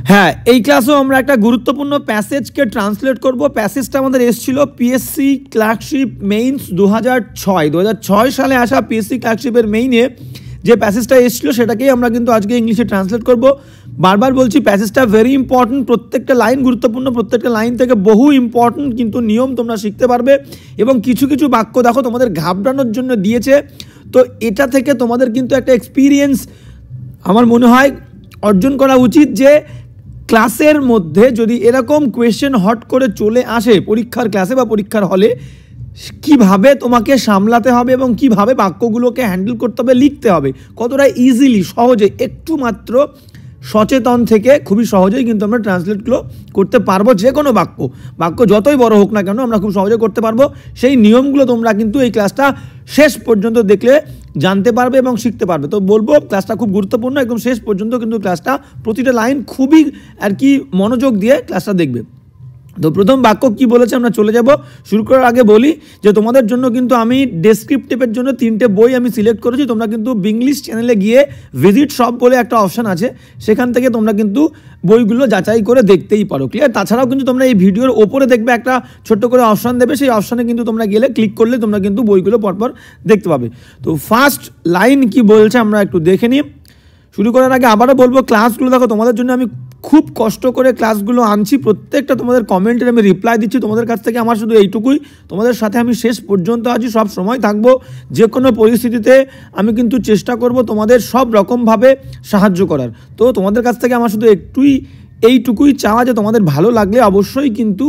হ্যাঁ, এই ক্লাসেও আমরা একটা গুরুত্বপূর্ণ প্যাসেজকে ট্রান্সলেট করব। প্যাসেজটা আমাদের এসেছিল পিএসসি ক্লার্কশিপ মেইনস 2006 সালে আসা পিএসসি ক্লার্কশিপের মেইনে যে প্যাসেজটা এসেছিল সেটাকেই আমরা কিন্তু আজকে ইংলিশে ট্রান্সলেট করব। বারবার বলছি প্যাসেজটা ভেরি ইম্পর্টেন্ট, প্রত্যেকটা লাইন গুরুত্বপূর্ণ, প্রত্যেকটা লাইন থেকে বহু ইম্পর্টেন্ট কিন্তু নিয়ম তোমরা শিখতে পারবে এবং কিছু কিছু বাক্য দেখো তোমাদের ঘাবড়ানোর জন্য দিয়েছে। তো এটা থেকে তোমাদের কিন্তু একটা এক্সপিরিয়েন্স আমার মনে হয় অর্জন করা উচিত যে ক্লাসের মধ্যে যদি এরকম কোয়েশ্চেন হট করে চলে আসে পরীক্ষার ক্লাসে বা পরীক্ষার হলে, কিভাবে তোমাকে সামলাতে হবে এবং কিভাবে বাক্যগুলোকে হ্যান্ডেল করতে হবে, লিখতে হবে, কতটা ইজিলি সহজে একটু মাত্র সচেতন থেকে খুবই সহজেই কিন্তু আমরা ট্রান্সলেটগুলো করতে পারবো। যে কোনো বাক্য যতই বড় হোক না কেন আমরা খুব সহজে করতে পারবো। সেই নিয়মগুলো তোমরা কিন্তু এই ক্লাসটা শেষ পর্যন্ত দেখলে জানতে পারবে এবং শিখতে পারবে। তো বলবো ক্লাসটা খুব গুরুত্বপূর্ণ, একদম শেষ পর্যন্ত কিন্তু ক্লাসটা প্রতিটা লাইন খুবই আর কি মনোযোগ দিয়ে ক্লাসটা দেখবে। তো প্রথম বাক্য কি বলেছে আমরা চলে যাব। শুরু করার আগে বলি যে তোমাদের জন্য কিন্তু আমি ডেসক্রিপটিভের জন্য 3টে বই আমি সিলেক্ট করেছি। তোমরা কিন্তু বিংলিশ চ্যানেলে গিয়ে ভিজিট শপ বলে একটা অপশান আছে, সেখান থেকে তোমরা কিন্তু বইগুলো যাচাই করে দেখতেই পারো। ক্লিয়ার? তাছাড়াও কিন্তু তোমরা এই ভিডিওর ওপরে দেখবে একটা ছোট্ট করে অপশান দেবে, সেই অপশানে কিন্তু তোমরা গেলে ক্লিক করলে তোমরা কিন্তু বইগুলো পরপর দেখতে পাবে। তো ফার্স্ট লাইন কি বলছে আমরা একটু দেখে নিই। শুরু করার আগে আবারও বলবো ক্লাসগুলো দেখো তোমাদের জন্য আমি খুব কষ্ট করে ক্লাসগুলো আনছি, প্রত্যেকটা তোমাদের কমেন্টের আমি রিপ্লাই দিচ্ছি। তোমাদের কাছ থেকে আমার শুধু এইটুকুই, তোমাদের সাথে আমি শেষ পর্যন্ত আছি, সব সময় থাকবো। যে কোনো পরিস্থিতিতে আমি কিন্তু চেষ্টা করব তোমাদের সব রকমভাবে সাহায্য করার। তো তোমাদের কাছ থেকে আমার শুধু এইটুকুই চাওয়া যে তোমাদের ভালো লাগলে অবশ্যই কিন্তু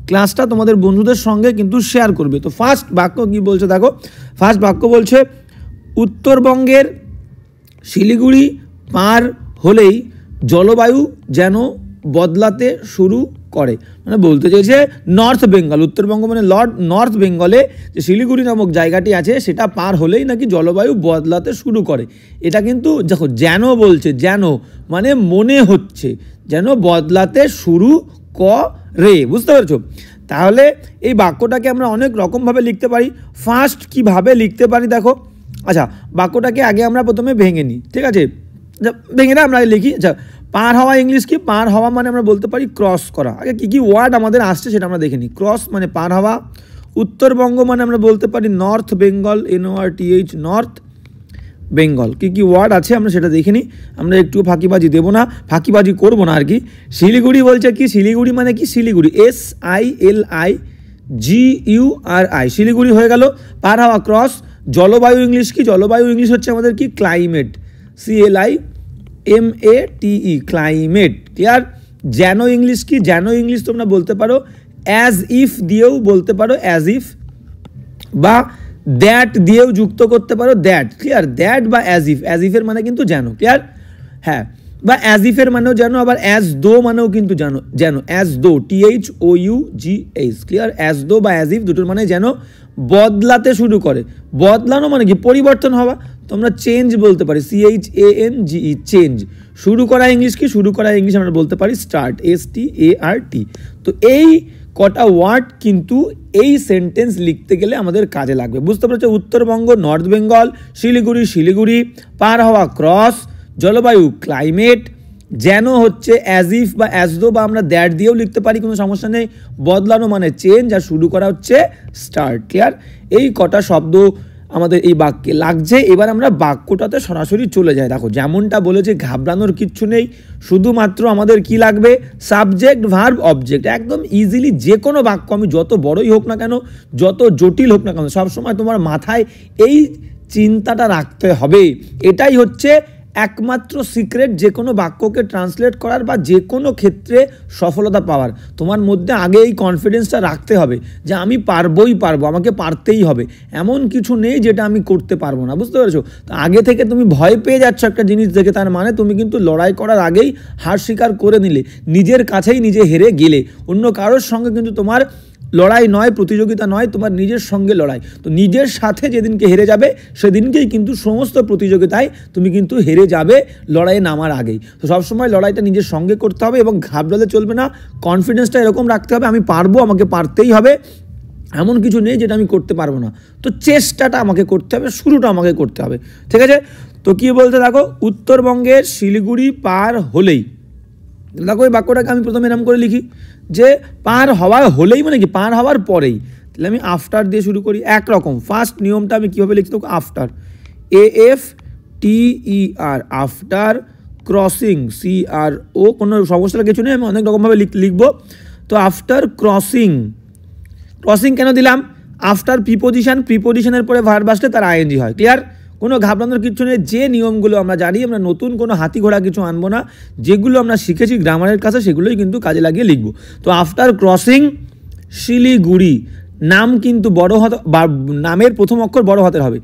ক্লাসটা তোমাদের বন্ধুদের সঙ্গে কিন্তু শেয়ার করবে। তো ফার্স্ট বাক্য কি বলছে দেখো। ফার্স্ট বাক্য বলছে উত্তরবঙ্গের শিলিগুড়ি পার হলেই জলবায়ু যেন বদলাতে শুরু করে। মানে বলতে চাইছে নর্থ বেঙ্গল, উত্তরবঙ্গ মানে নর্থ বেঙ্গলে যে শিলিগুড়ি নামক জায়গাটি আছে সেটা পার হলেই নাকি জলবায়ু বদলাতে শুরু করে। এটা কিন্তু দেখো যেন বলছে, যেন মানে মনে হচ্ছে, যেন বদলাতে শুরু করে। বুঝতে পারছো? তাহলে এই বাক্যটাকে আমরা অনেক রকমভাবে লিখতে পারি। ফার্স্ট কিভাবে লিখতে পারি দেখো। আচ্ছা, বাক্যটাকে আগে আমরা প্রথমে ভেঙে নিই, ঠিক আছে? ভেঙে না আমরা লিখি। আচ্ছা, পার হওয়া ইংলিশ কি? পার হওয়া মানে আমরা বলতে পারি ক্রস করা। আগে কী কী ওয়ার্ড আমাদের আসছে সেটা আমরা দেখে নিই। ক্রস মানে পার হওয়া। উত্তরবঙ্গ মানে আমরা বলতে পারি north Bengal, NORTH, north Bengal. কী কী ওয়ার্ড আছে আমরা সেটা দেখে নিই। আমরা একটু ফাঁকিবাজি দেবো না, ফাঁকিবাজি করবো না আর কি। শিলিগুড়ি বলছে কি? শিলিগুড়ি মানে কি? শিলিগুড়ি SILIGURI, শিলিগুড়ি হয়ে গেল। পার হওয়া ক্রস। জলবায়ু ইংলিশ কি? জলবায়ু ইংলিশ হচ্ছে আমাদের কি? Climate, CLIMATE, climate. ক্লিয়ার? যেন ইংলিশ কি? যেন ইংলিশ তোমরা বলতে পারো অ্যাজ ইফ দিয়েও বলতে পারো, অ্যাজ ইফ, বা দ্যাট দিয়েও যুক্ত করতে পারো, দ্যাট। ক্লিয়ার? দ্যাট বা অ্যাজ ইফের মানে কিন্তু যেন। ক্লিয়ার? হ্যাঁ, বা অ্যাজ ইফের মানেও যেন, আবার অ্যাজ দো মানেও কিন্তু যেন, as though, THOUGH। Clear? As though বা অ্যাজ ইফ দুটোর মানে যেন বদলাতে শুরু করে। বদলানো মানে কি? পরিবর্তন হওয়া। তোমরা চেঞ্জ বলতে পারি, CHANGE, চেঞ্জ। শুরু করা ইংলিশ কি? শুরু করা ইংলিশ আমরা বলতে পারি স্টার্ট, START। তো এই কটা ওয়ার্ড কিন্তু এই সেন্টেন্স লিখতে গেলে আমাদের কাজে লাগবে। বুঝতে পারছো? উত্তরবঙ্গ নর্থ বেঙ্গল, শিলিগুড়ি পার হওয়া ক্রস, জলবায়ু ক্লাইমেট, যেন হচ্ছে অ্যাজ ইফ বা অ্যাজ দো বা আমরা দ্যাট দিয়েও লিখতে পারি, কোনো সমস্যা নেই। বদলানো মানে চেঞ্জ, আর শুরু করা হচ্ছে স্টার্ট। ক্লিয়ার? এই কটা শব্দ আমাদের এই বাক্যে লাগছে। এবার আমরা বাক্যটাতে সরাসরি চলে যাই। দেখো যেমনটা বলেছে ঘাবড়ানোর কিচ্ছু নেই, শুধুমাত্র আমাদের কি লাগবে? Subject, verb, object. একদম ইজিলি যে কোনো বাক্য, আমি যত বড়ই হোক না কেন, যত জটিল হোক না কেন, সবসময় তোমার মাথায় এই চিন্তাটা রাখতে হবে। এটাই হচ্ছে একমাত্র সিক্রেট যে কোনো বাক্যকে ট্রান্সলেট করার বা যে কোনো ক্ষেত্রে সফলতা পাওয়ার। তোমার মধ্যে আগে এই কনফিডেন্সটা রাখতে হবে যে আমি পারবো, আমাকে পারতেই হবে। এমন কিছু নেই যেটা আমি করতে পারবো না। বুঝতে পেরেছো? তো আগে থেকে তুমি ভয় পেয়ে যাচ্ছ একটা জিনিস দেখে, তার মানে তুমি কিন্তু লড়াই করার আগেই হার স্বীকার করে নিলে, নিজের কাছেই নিজে হেরে গেলে। অন্য কারোর সঙ্গে কিন্তু তোমার লড়াই নয়, প্রতিযোগিতা নয়, তোমার নিজের সঙ্গে লড়াই। তো নিজের সাথে যেদিনকে হেরে যাবে সেদিনকেই কিন্তু সমস্ত প্রতিযোগিতায় তুমি কিন্তু হেরে যাবে লড়াইয়ে নামার আগেই। তো সবসময় লড়াইটা নিজের সঙ্গে করতে হবে এবং ঘাবড়ালে চলবে না। কনফিডেন্সটা এরকম রাখতে হবে, আমি পারবো, আমাকে পারতেই হবে। এমন কিছু নেই যেটা আমি করতে পারবো না। তো চেষ্টাটা আমাকে করতে হবে, শুরুটা আমাকে করতে হবে। ঠিক আছে? তো কি বলতে দেখো, উত্তরবঙ্গের শিলিগুড়ি পার হলেই দেখো এই বাক্যটাকে আমি প্রথমে এরকম করে লিখি যে পার হওয়া হলেই মানে কি পার হওয়ার পরেই, তাহলে আমি আফটার দিয়ে শুরু করি। একরকম ফার্স্ট নিয়মটা আমি কীভাবে লিখছি দেখো, after AFTER after crossing CRO, কোনো সমস্যা কিছু নেই, আমি অনেক রকমভাবে লিখবো। তো আফটার ক্রসিং, ক্রসিং কেন দিলাম, আফটার প্রিপোজিশনের পরে ভার্ব আসলে তার আইএনজি হয়। ক্লিয়ার, কোনো ঘাবড়ানোর কিছু নেই। যে নিয়মগুলো আমরা জানি, আমরা নতুন কোনো হাতি ঘোড়া কিছু আনবো না, যেগুলো আমরা শিখেছি গ্রামারের কাছে সেগুলোই কিন্তু কাজে লাগিয়ে লিখবো। তো আফটার ক্রসিং শিলিগুড়ি, নাম কিন্তু বড় হাত, নামের প্রথম অক্ষর বড় হাতের হবে,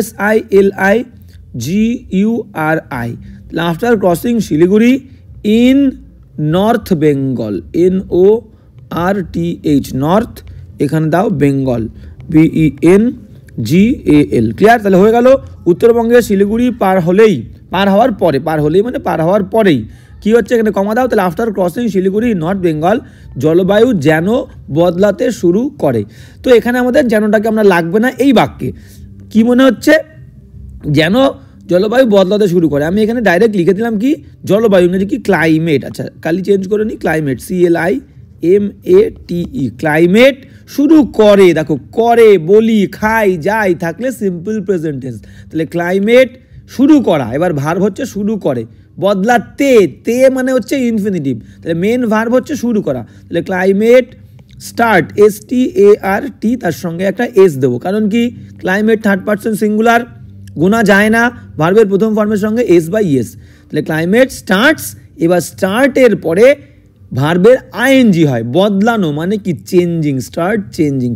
SILIGURI। After crossing Siliguri in north Bengal, NORTH north, এখানে দাও বেঙ্গল BENGAL। ক্লিয়ার, তাহলে হয়ে গেল উত্তরবঙ্গের শিলিগুড়ি পার হলেই, পার হওয়ার পরে, পার হলেই মানে পার হওয়ার পরেই কী হচ্ছে এখানে কমা দাও। তাহলে after crossing Siliguri north Bengal জলবায়ু যেন বদলাতে শুরু করে। তো এখানে আমাদের যেনটাকে আমরা লাগবে না এই বাক্যে। কি মনে হচ্ছে, যেন জলবায়ু বদলাতে শুরু করে। আমি এখানে ডাইরেক্ট লিখে দিলাম কি জলবায়ু, ইংরেজি কি ক্লাইমেট। আচ্ছা কালি চেঞ্জ করে নিই, ক্লাইমেট CLIMATE, ক্লাইমেট শুরু করে। দেখো করে, বলি, খাই, যাই থাকলে সিম্পল প্রেজেন্ট টেন্স, তাহলে ক্লাইমেট শুরু করা। এবার ভার্ব হচ্ছে শুরু করে, বদলাতে, তে মানে হচ্ছে ইনফিনিটিভ, তাহলে মেন ভার্ব হচ্ছে শুরু করা। তাহলে ক্লাইমেট স্টার্ট START, তার সঙ্গে একটা S দেবো, কারণ কি ক্লাইমেট থার্ড পারসন সিঙ্গুলার, গোনা যায় না, ভার্বের প্রথম ফর্মের সঙ্গে S/S। তাহলে ক্লাইমেট স্টার্টস, এবার স্টার্টের পরে ভার্বের আইএনজি হয়, বদলানো মানে কি চেঞ্জিং, স্টার্ট চেঞ্জিং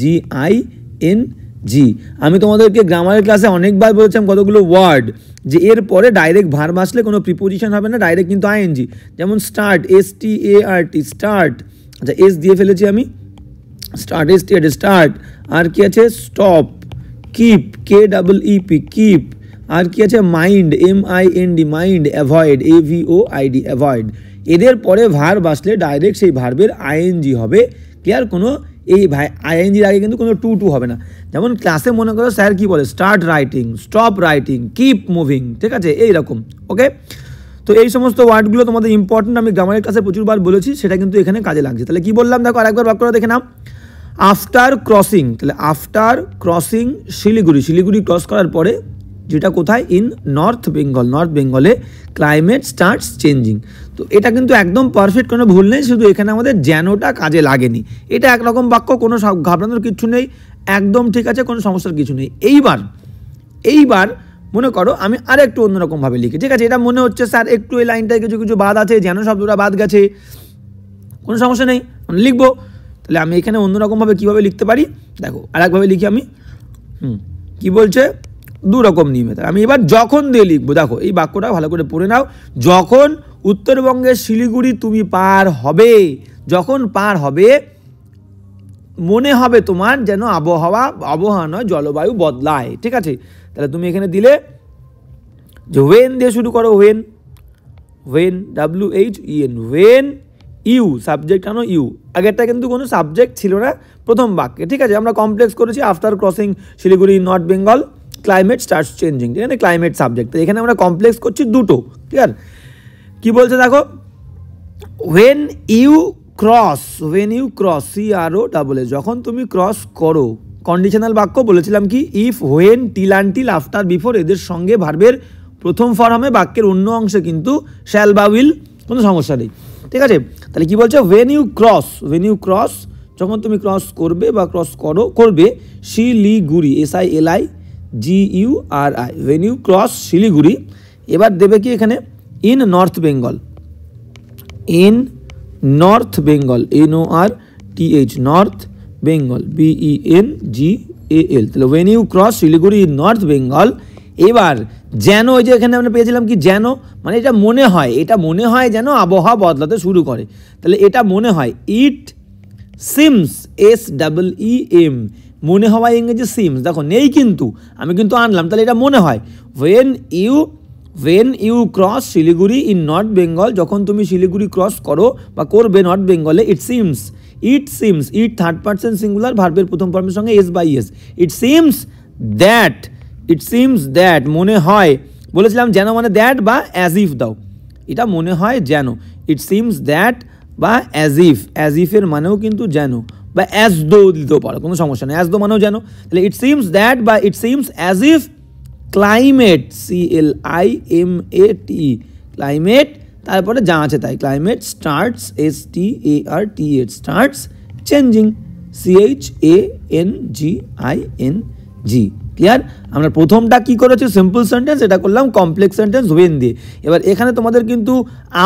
CHANGING। আমি তোমাদেরকে গ্রামারের ক্লাসে অনেকবার বলেছিলাম কতগুলো ওয়ার্ড, যে এর পরে ডাইরেক্ট ভার্ব আসলে কোনো প্রিপোজিশন হবে না, ডাইরেক্ট কিন্তু আইএনজি। যেমন স্টার্ট START স্টার্ট, আচ্ছা S দিয়ে ফেলেছি আমি, স্টার্ট START স্টার্ট। আর কি আছে, স্টপ, কিপ KEEP কিপ। আর কি আছে, mind MIND mind, avoid AVOID avoid. এদের পরে ভার্ব আসলে ডাইরেক্ট সেই ভার্বের আইএনজি হবে। ক্লিয়ার, কোনো এই আইএনজির আগে কিন্তু কোনো টু হবে না। যেমন ক্লাসে মনে করো স্যার কি বলে, start writing, stop writing, keep moving, ঠিক আছে এইরকম। ওকে, তো এই সমস্ত ওয়ার্ডগুলো তোমাদের ইম্পর্টেন্ট, আমি গ্রামারের ক্লাসে প্রচুরবার বলেছি, সেটা কিন্তু এখানে কাজে লাগছে। তাহলে কি বললাম দেখো, আরেকবার বাক্যটা দেখে নাও। আফটার ক্রসিং, তাহলে after crossing Siliguri, Siliguri cross করার পরে যেটা কোথায়, ইন নর্থ বেঙ্গল, নর্থ বেঙ্গলে ক্লাইমেট স্টার্টস চেঞ্জিং। তো এটা কিন্তু একদম পারফেক্ট, কোনো ভুল নেই, শুধু এখানে আমাদের যেনটা কাজে লাগেনি। এটা একরকম বাক্য, কোনো ঘাবড়ানোর কিছু নেই, একদম ঠিক আছে, কোনো সমস্যার কিছু নেই। এইবার মনে করো আমি আর একটু অন্যরকমভাবে লিখি, ঠিক আছে। এটা মনে হচ্ছে স্যার একটু এই লাইনটায় কিছু কিছু বাদ আছে, যেন শব্দটা বাদ গেছে, কোনো সমস্যা নেই, লিখবো। তাহলে আমি এখানে অন্যরকমভাবে কীভাবে লিখতে পারি দেখো, আরেকভাবে লিখি আমি। কি বলছে, দু রকম নিয়মে। আমি এবার যখন দিয়ে লিখবো, দেখো এই বাক্যটা ভালো করে পড়ে নাও। যখন উত্তরবঙ্গের শিলিগুড়ি তুমি পার হবে, যখন পার হবে মনে হবে তোমার যেন আবহাওয়া নয় জলবায়ু বদলায়, ঠিক আছে। তাহলে তুমি এখানে দিলে যে ওয়েন দিয়ে শুরু করো, when WHEN, when you, subject আনো ইউ। আগেরটা কিন্তু কোনো সাবজেক্ট ছিল না প্রথম বাক্যে, ঠিক আছে। আমরা কমপ্লেক্স করেছি after crossing Siliguri north Bengal climate starts changing, এখানে ক্লাইমেট সাবজেক্ট, এখানে আমরা কমপ্লেক্স করছি দুটো, ঠিক আছে। কি বলছে দেখো, ওয়েন ইউ ক্রস CROSS, যখন তুমি ক্রস করো। কন্ডিশনাল বাক্য বলেছিলাম কি, if, when, till, until, after, before, এদের সঙ্গে ভার্বের প্রথম ফর্মে বাক্যের অন্য অংশে কিন্তু শ্যাল বা উইল, কোনো সমস্যা নেই, ঠিক আছে। তাহলে কি বলছে, ওয়েন ইউ ক্রস, যখন তুমি ক্রস করবে বা ক্রস করবে Siliguri SILIGURI, when you cross Siliguri. এবার দেবে কি এখানে, in north Bengal, north Bengal BENGAL। তাহলে when you cross Siliguri in north Bengal. এবার যেন, ওই যে এখানে আমরা পেয়েছিলাম কি যেন, মানে এটা মনে হয় যেন আবহাওয়া বদলাতে শুরু করে। তাহলে এটা মনে হয়, ইট সিমস SEEM, মনে হওয়া ইংরেজি সিমস, দেখো নেই কিন্তু আমি কিন্তু আনলাম, তাহলে এটা মনে হয়। When you cross Siliguri in north Bengal, যখন তুমি শিলিগুড়ি ক্রস করো বা করবে নর্থ বেঙ্গলে, it seems, it third person singular, ভার্বের প্রথম ফর্মের সঙ্গে S/S। ইট সিমস দ্যাট, মনে হয়, বলেছিলাম যেন মানে দ্যাট বা অ্যাজ ইফ দাও, এটা মনে হয় যেন, ইট সিমস দ্যাট বা অ্যাজ ইফের মানেও কিন্তু যেন, বা অ্যাজ দো দিতেও পারো, কোনো সমস্যা নেই, অ্যাজ দো মানেও যেন। তাহলে ইট সিমস দ্যাট বা it seems as if climate, CLIMATE, climate, তারপরে যা আছে তাই, climate starts START starts changing, CHANGING। Clear? আমরা প্রথমটা কি করেছি সিম্পল সেন্টেন্স, এটা করলাম কমপ্লেক্স সেন্টেন্স ওয়েন দিয়ে। এবার এখানে তোমাদের কিন্তু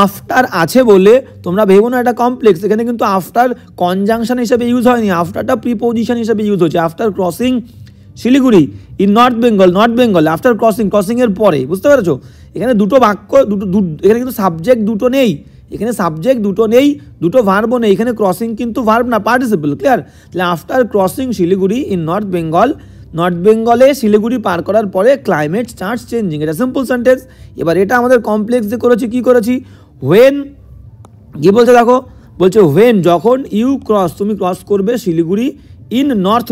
আফটার আছে বলে তোমরা ভেবো না এটা কমপ্লেক্স, এখানে কিন্তু আফটার কনজাংশন হিসেবে ইউজ হয়নি, আফটারটা প্রিপোজিশন হিসেবে ইউজ হচ্ছে। After crossing Siliguri in north Bengal, after ক্রসিংয়ের পরে, বুঝতে পেরেছো? এখানে দুটো বাক্য, এখানে কিন্তু সাবজেক্ট দুটো নেই, এখানে সাবজেক্ট দুটো নেই, দুটো ভার্বও নেই, এখানে ক্রসিং কিন্তু ভার্ব না, পার্টিসিপল। ক্লিয়ার? তাহলে after crossing Siliguri in north বেঙ্গলে শিলিগুড়ি পার করার পরে ক্লাইমেট স্টার্টস চেঞ্জিং, এটা সিম্পল সেন্টেন্স। এবার এটা আমাদের কমপ্লেক্স দিয়ে করেছি, কি করেছি? হোয়েন, কি বলছে দেখো, বলছে হোয়েন যখন তুমি ক্রস করবে শিলিগুড়ি ইন নর্থ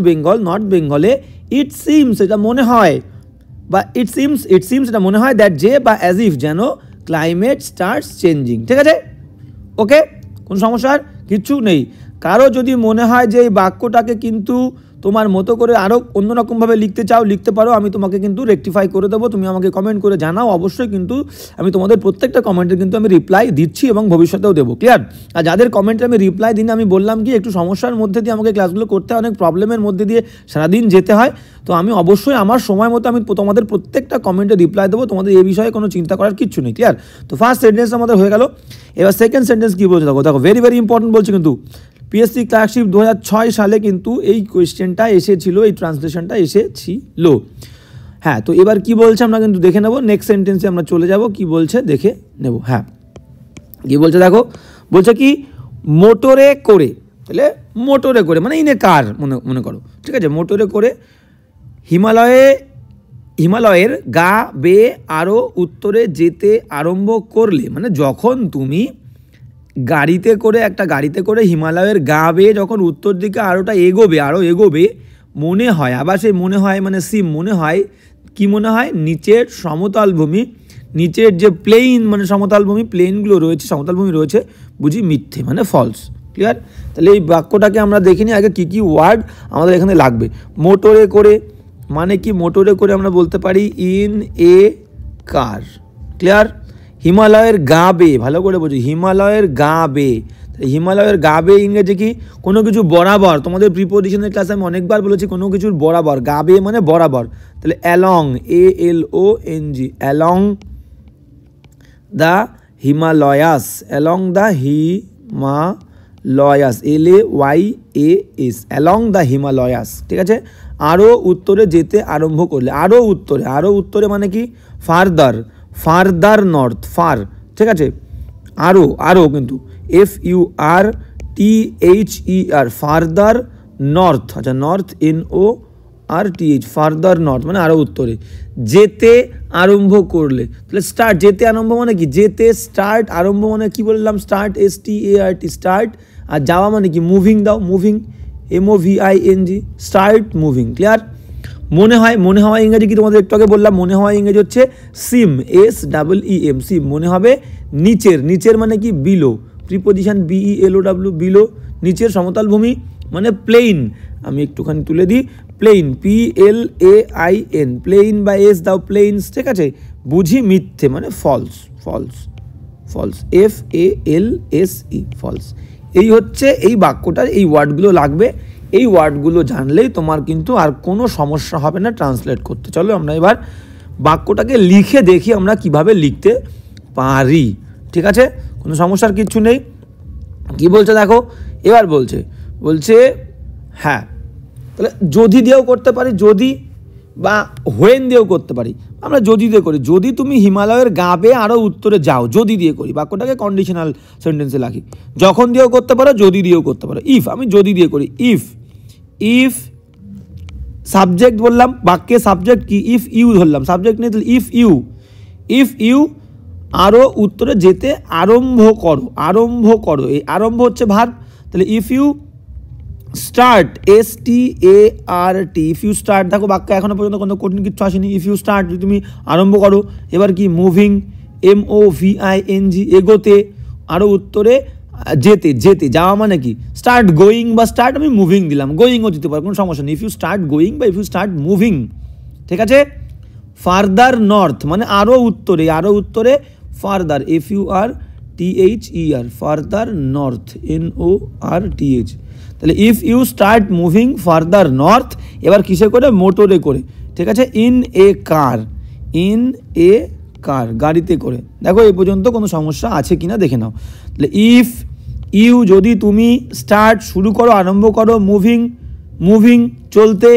বেঙ্গলে, ইট সিমস এটা মনে হয়, বা ইট সিমস এটা মনে হয় দ্যাট যে বা অ্যাজ ইফ যেন ক্লাইমেট স্টার্টস চেঞ্জিং। ঠিক আছে? ওকে, কোন সমস্যার কিচ্ছু নেই। কারো যদি মনে হয় যে এই বাক্যটাকে কিন্তু তোমার মতো করে আরও অন্যরকমভাবে লিখতে চাও, লিখতে পারো, আমি তোমাকে কিন্তু রেকটিফাই করে দেবো, তুমি আমাকে কমেন্ট করে জানাও অবশ্যই, কিন্তু আমি তোমাদের প্রত্যেকটা কমেন্টের কিন্তু আমি রিপ্লাই দিচ্ছি এবং ভবিষ্যতেও দেবো। ক্লিয়ার? আর যাদের কমেন্টে আমি রিপ্লাই দিই না, আমি বললাম কি একটু সমস্যার মধ্যে দিয়ে আমাকে ক্লাসগুলো করতে হয়, অনেক প্রবলেমের মধ্যে দিয়ে সারাদিন যেতে হয়, তো আমি অবশ্যই আমার সময় মতো আমি তোমাদের প্রত্যেকটা কমেন্টে রিপ্লাই দেবো, তোমাদের এই বিষয়ে কোনো চিন্তা করার কিচ্ছু নেই। ক্লিয়ার? তো ফার্স্ট সেন্টেন্স আমাদের হয়ে গেল। এবার সেকেন্ড সেন্টেন্স কী বলছে দেখো, ভেরি ভেরি ইম্পর্টেন্ট বলছে কিন্তু, পিএসসি ক্লার্কশিপ 2006 সালে কিন্তু এই কোয়েশ্চেনটা এসেছিল, এই ট্রান্সলেশনটা এসেছিল। হ্যাঁ, তো এবার কি বলছে আমরা কিন্তু দেখে নেব, নেক্সট সেন্টেন্সে আমরা চলে যাব, কি বলছে দেখে নেব। হ্যাঁ, কি বলছে দেখো, বলছে কি মোটরে করে, তাহলে মোটরে করে মানে ইনে কার মনে করো, ঠিক আছে? মোটরে করে হিমালয়ের গা বেয়ে আরও উত্তরে যেতে আরম্ভ করলে, মানে যখন তুমি গাড়িতে করে হিমালয়ের গা বেয়ে যখন উত্তর দিকে আরও এগোবে মনে হয়, আবার সেই মনে হয় মানে সিম মনে হয়, কি মনে হয়? নিচের সমতল ভূমি, নিচের যে প্লেইন মানে সমতল ভূমি, প্লেনগুলো রয়েছে, সমতল ভূমি রয়েছে, বুঝি মিথ্যে মানে ফলস। ক্লিয়ার? তাহলে এই বাক্যটাকে আমরা দেখিনি আগে কি ওয়ার্ড আমাদের এখানে লাগবে। মোটরে করে মানে কি? মোটরে করে আমরা বলতে পারি ইন এ কার। ক্লিয়ার? হিমালয়ের গা বেয়ে, ভালো করে বোঝো, হিমালয়ের গা বেয়ে, হিমালয়ের গা বেয়ে ইংরেজি কি? কোনো কিছু বরাবর। তোমাদের প্রিপোজিশনের ক্লাসে আমি অনেকবার বলেছি কোনো কিছুর বরাবর, গা বেয়ে মানে বরাবর। তাহলে along, ALONG, along the Himalayas, along the Himalayas, LAYAS, along the Himalayas. ঠিক আছে? আরও উত্তরে যেতে আরম্ভ করলে, আরও উত্তরে মানে কি? Further north, far. ঠিক আছে? আরও কিন্তু FURTHER, ফার্দার নর্থ। আচ্ছা, নর্থ NORTH, ফার্দার নর্থ মানে আরও উত্তরে যেতে আরম্ভ করলে। তাহলে স্টার্ট, যেতে আরম্ভ মানে কি? যেতে স্টার্ট, আরম্ভ মানে কি বললাম? Start, START, start. আর যাওয়া মানে কি? মুভিং দাও, moving, MOVING, start moving. Clear? মনে হয় ইংরেজি কি? তোমাদের একটু আগে বললাম, মনে হয় ইংরেজি হচ্ছে সিম, SEEM, সিম। মনে হবে নিচের মানে কি? বিলো, প্রিপোজিশন BELOW, বিলো, নিচের সমতল ভূমি মানে প্লেইন। আমি একটুখানি তুলে দিই, প্লেইন, PLAIN, প্লেইন বা এস দাও, প্লেইনস। ঠিক আছে? বুঝি মিথ্যে মানে ফলস, FALSE, ফলস। এই হচ্ছে এই বাক্যটার এই ওয়ার্ডগুলো লাগবে, এই ওয়ার্ডগুলো জানলেই তোমার কিন্তু আর কোনো সমস্যা হবে না ট্রান্সলেট করতে। চলো আমরা এবার বাক্যটাকে লিখে দেখি আমরা কিভাবে লিখতে পারি। ঠিক আছে? কোনো সমস্যার কিচ্ছু নেই। কি বলছে দেখো, এবার বলছে হ্যাঁ, তাহলে যদি দিয়েও করতে পারি, যদি বা হোয়েন দিয়েও করতে পারি। আমরা যদি দিয়ে করি, যদি তুমি হিমালয়ের গা বেয়ে আরও উত্তরে যাও, যদি দিয়ে করি, বাক্যটাকে কন্ডিশনাল সেন্টেন্সে রাখি। যখন দিয়েও করতে পারো, যদি দিয়েও করতে পারো। ইফ, আমি যদি দিয়ে করি, ইফ সাবজেক্ট বললাম, বাক্যে সাবজেক্ট কি? ইফ ইউ ধরলাম, সাবজেক্ট নেই, তাহলে ইফ ইউ আরও উত্তরে যেতে আরম্ভ করো, এই আরম্ভ হচ্ছে ভার্ব। তাহলে if you start, START, if you start. দেখো বাক্য এখনো পর্যন্ত কোনো কঠিন কিছু আসেনি। ইফ ইউ স্টার্ট, তুমি আরম্ভ করো। এবার কি? মুভিং, MOVING এগোতে, আরও উত্তরে যেতে, যেতে যাওয়া মানে কি স্টার্ট গোয়িং বা স্টার্ট আমি মুভিং দিলাম, গোয়িংও দিতে পারে, কোনো সমস্যা নেই। ইফ ইউ স্টার্ট গোয়িং বা ইফ ইউ স্টার্ট মুভিং, ঠিক আছে। ফার্দার নর্থ মানে আরও উত্তরে, আরও উত্তরে further FURTHER further north NORTH। তাহলে if you start moving further north, এবার কিসে করে, মোটরে করে, ঠিক আছে। In a car, in a কার গাড়িতে করে। দেখো এই পর্যন্ত কোনো সমস্যা আছে কিনা দেখে নাও। তাহলে ইফ ইউ যদি তুমি স্টার্ট শুরু করো, আরম্ভ করো, মুভিং মুভিং চলতে,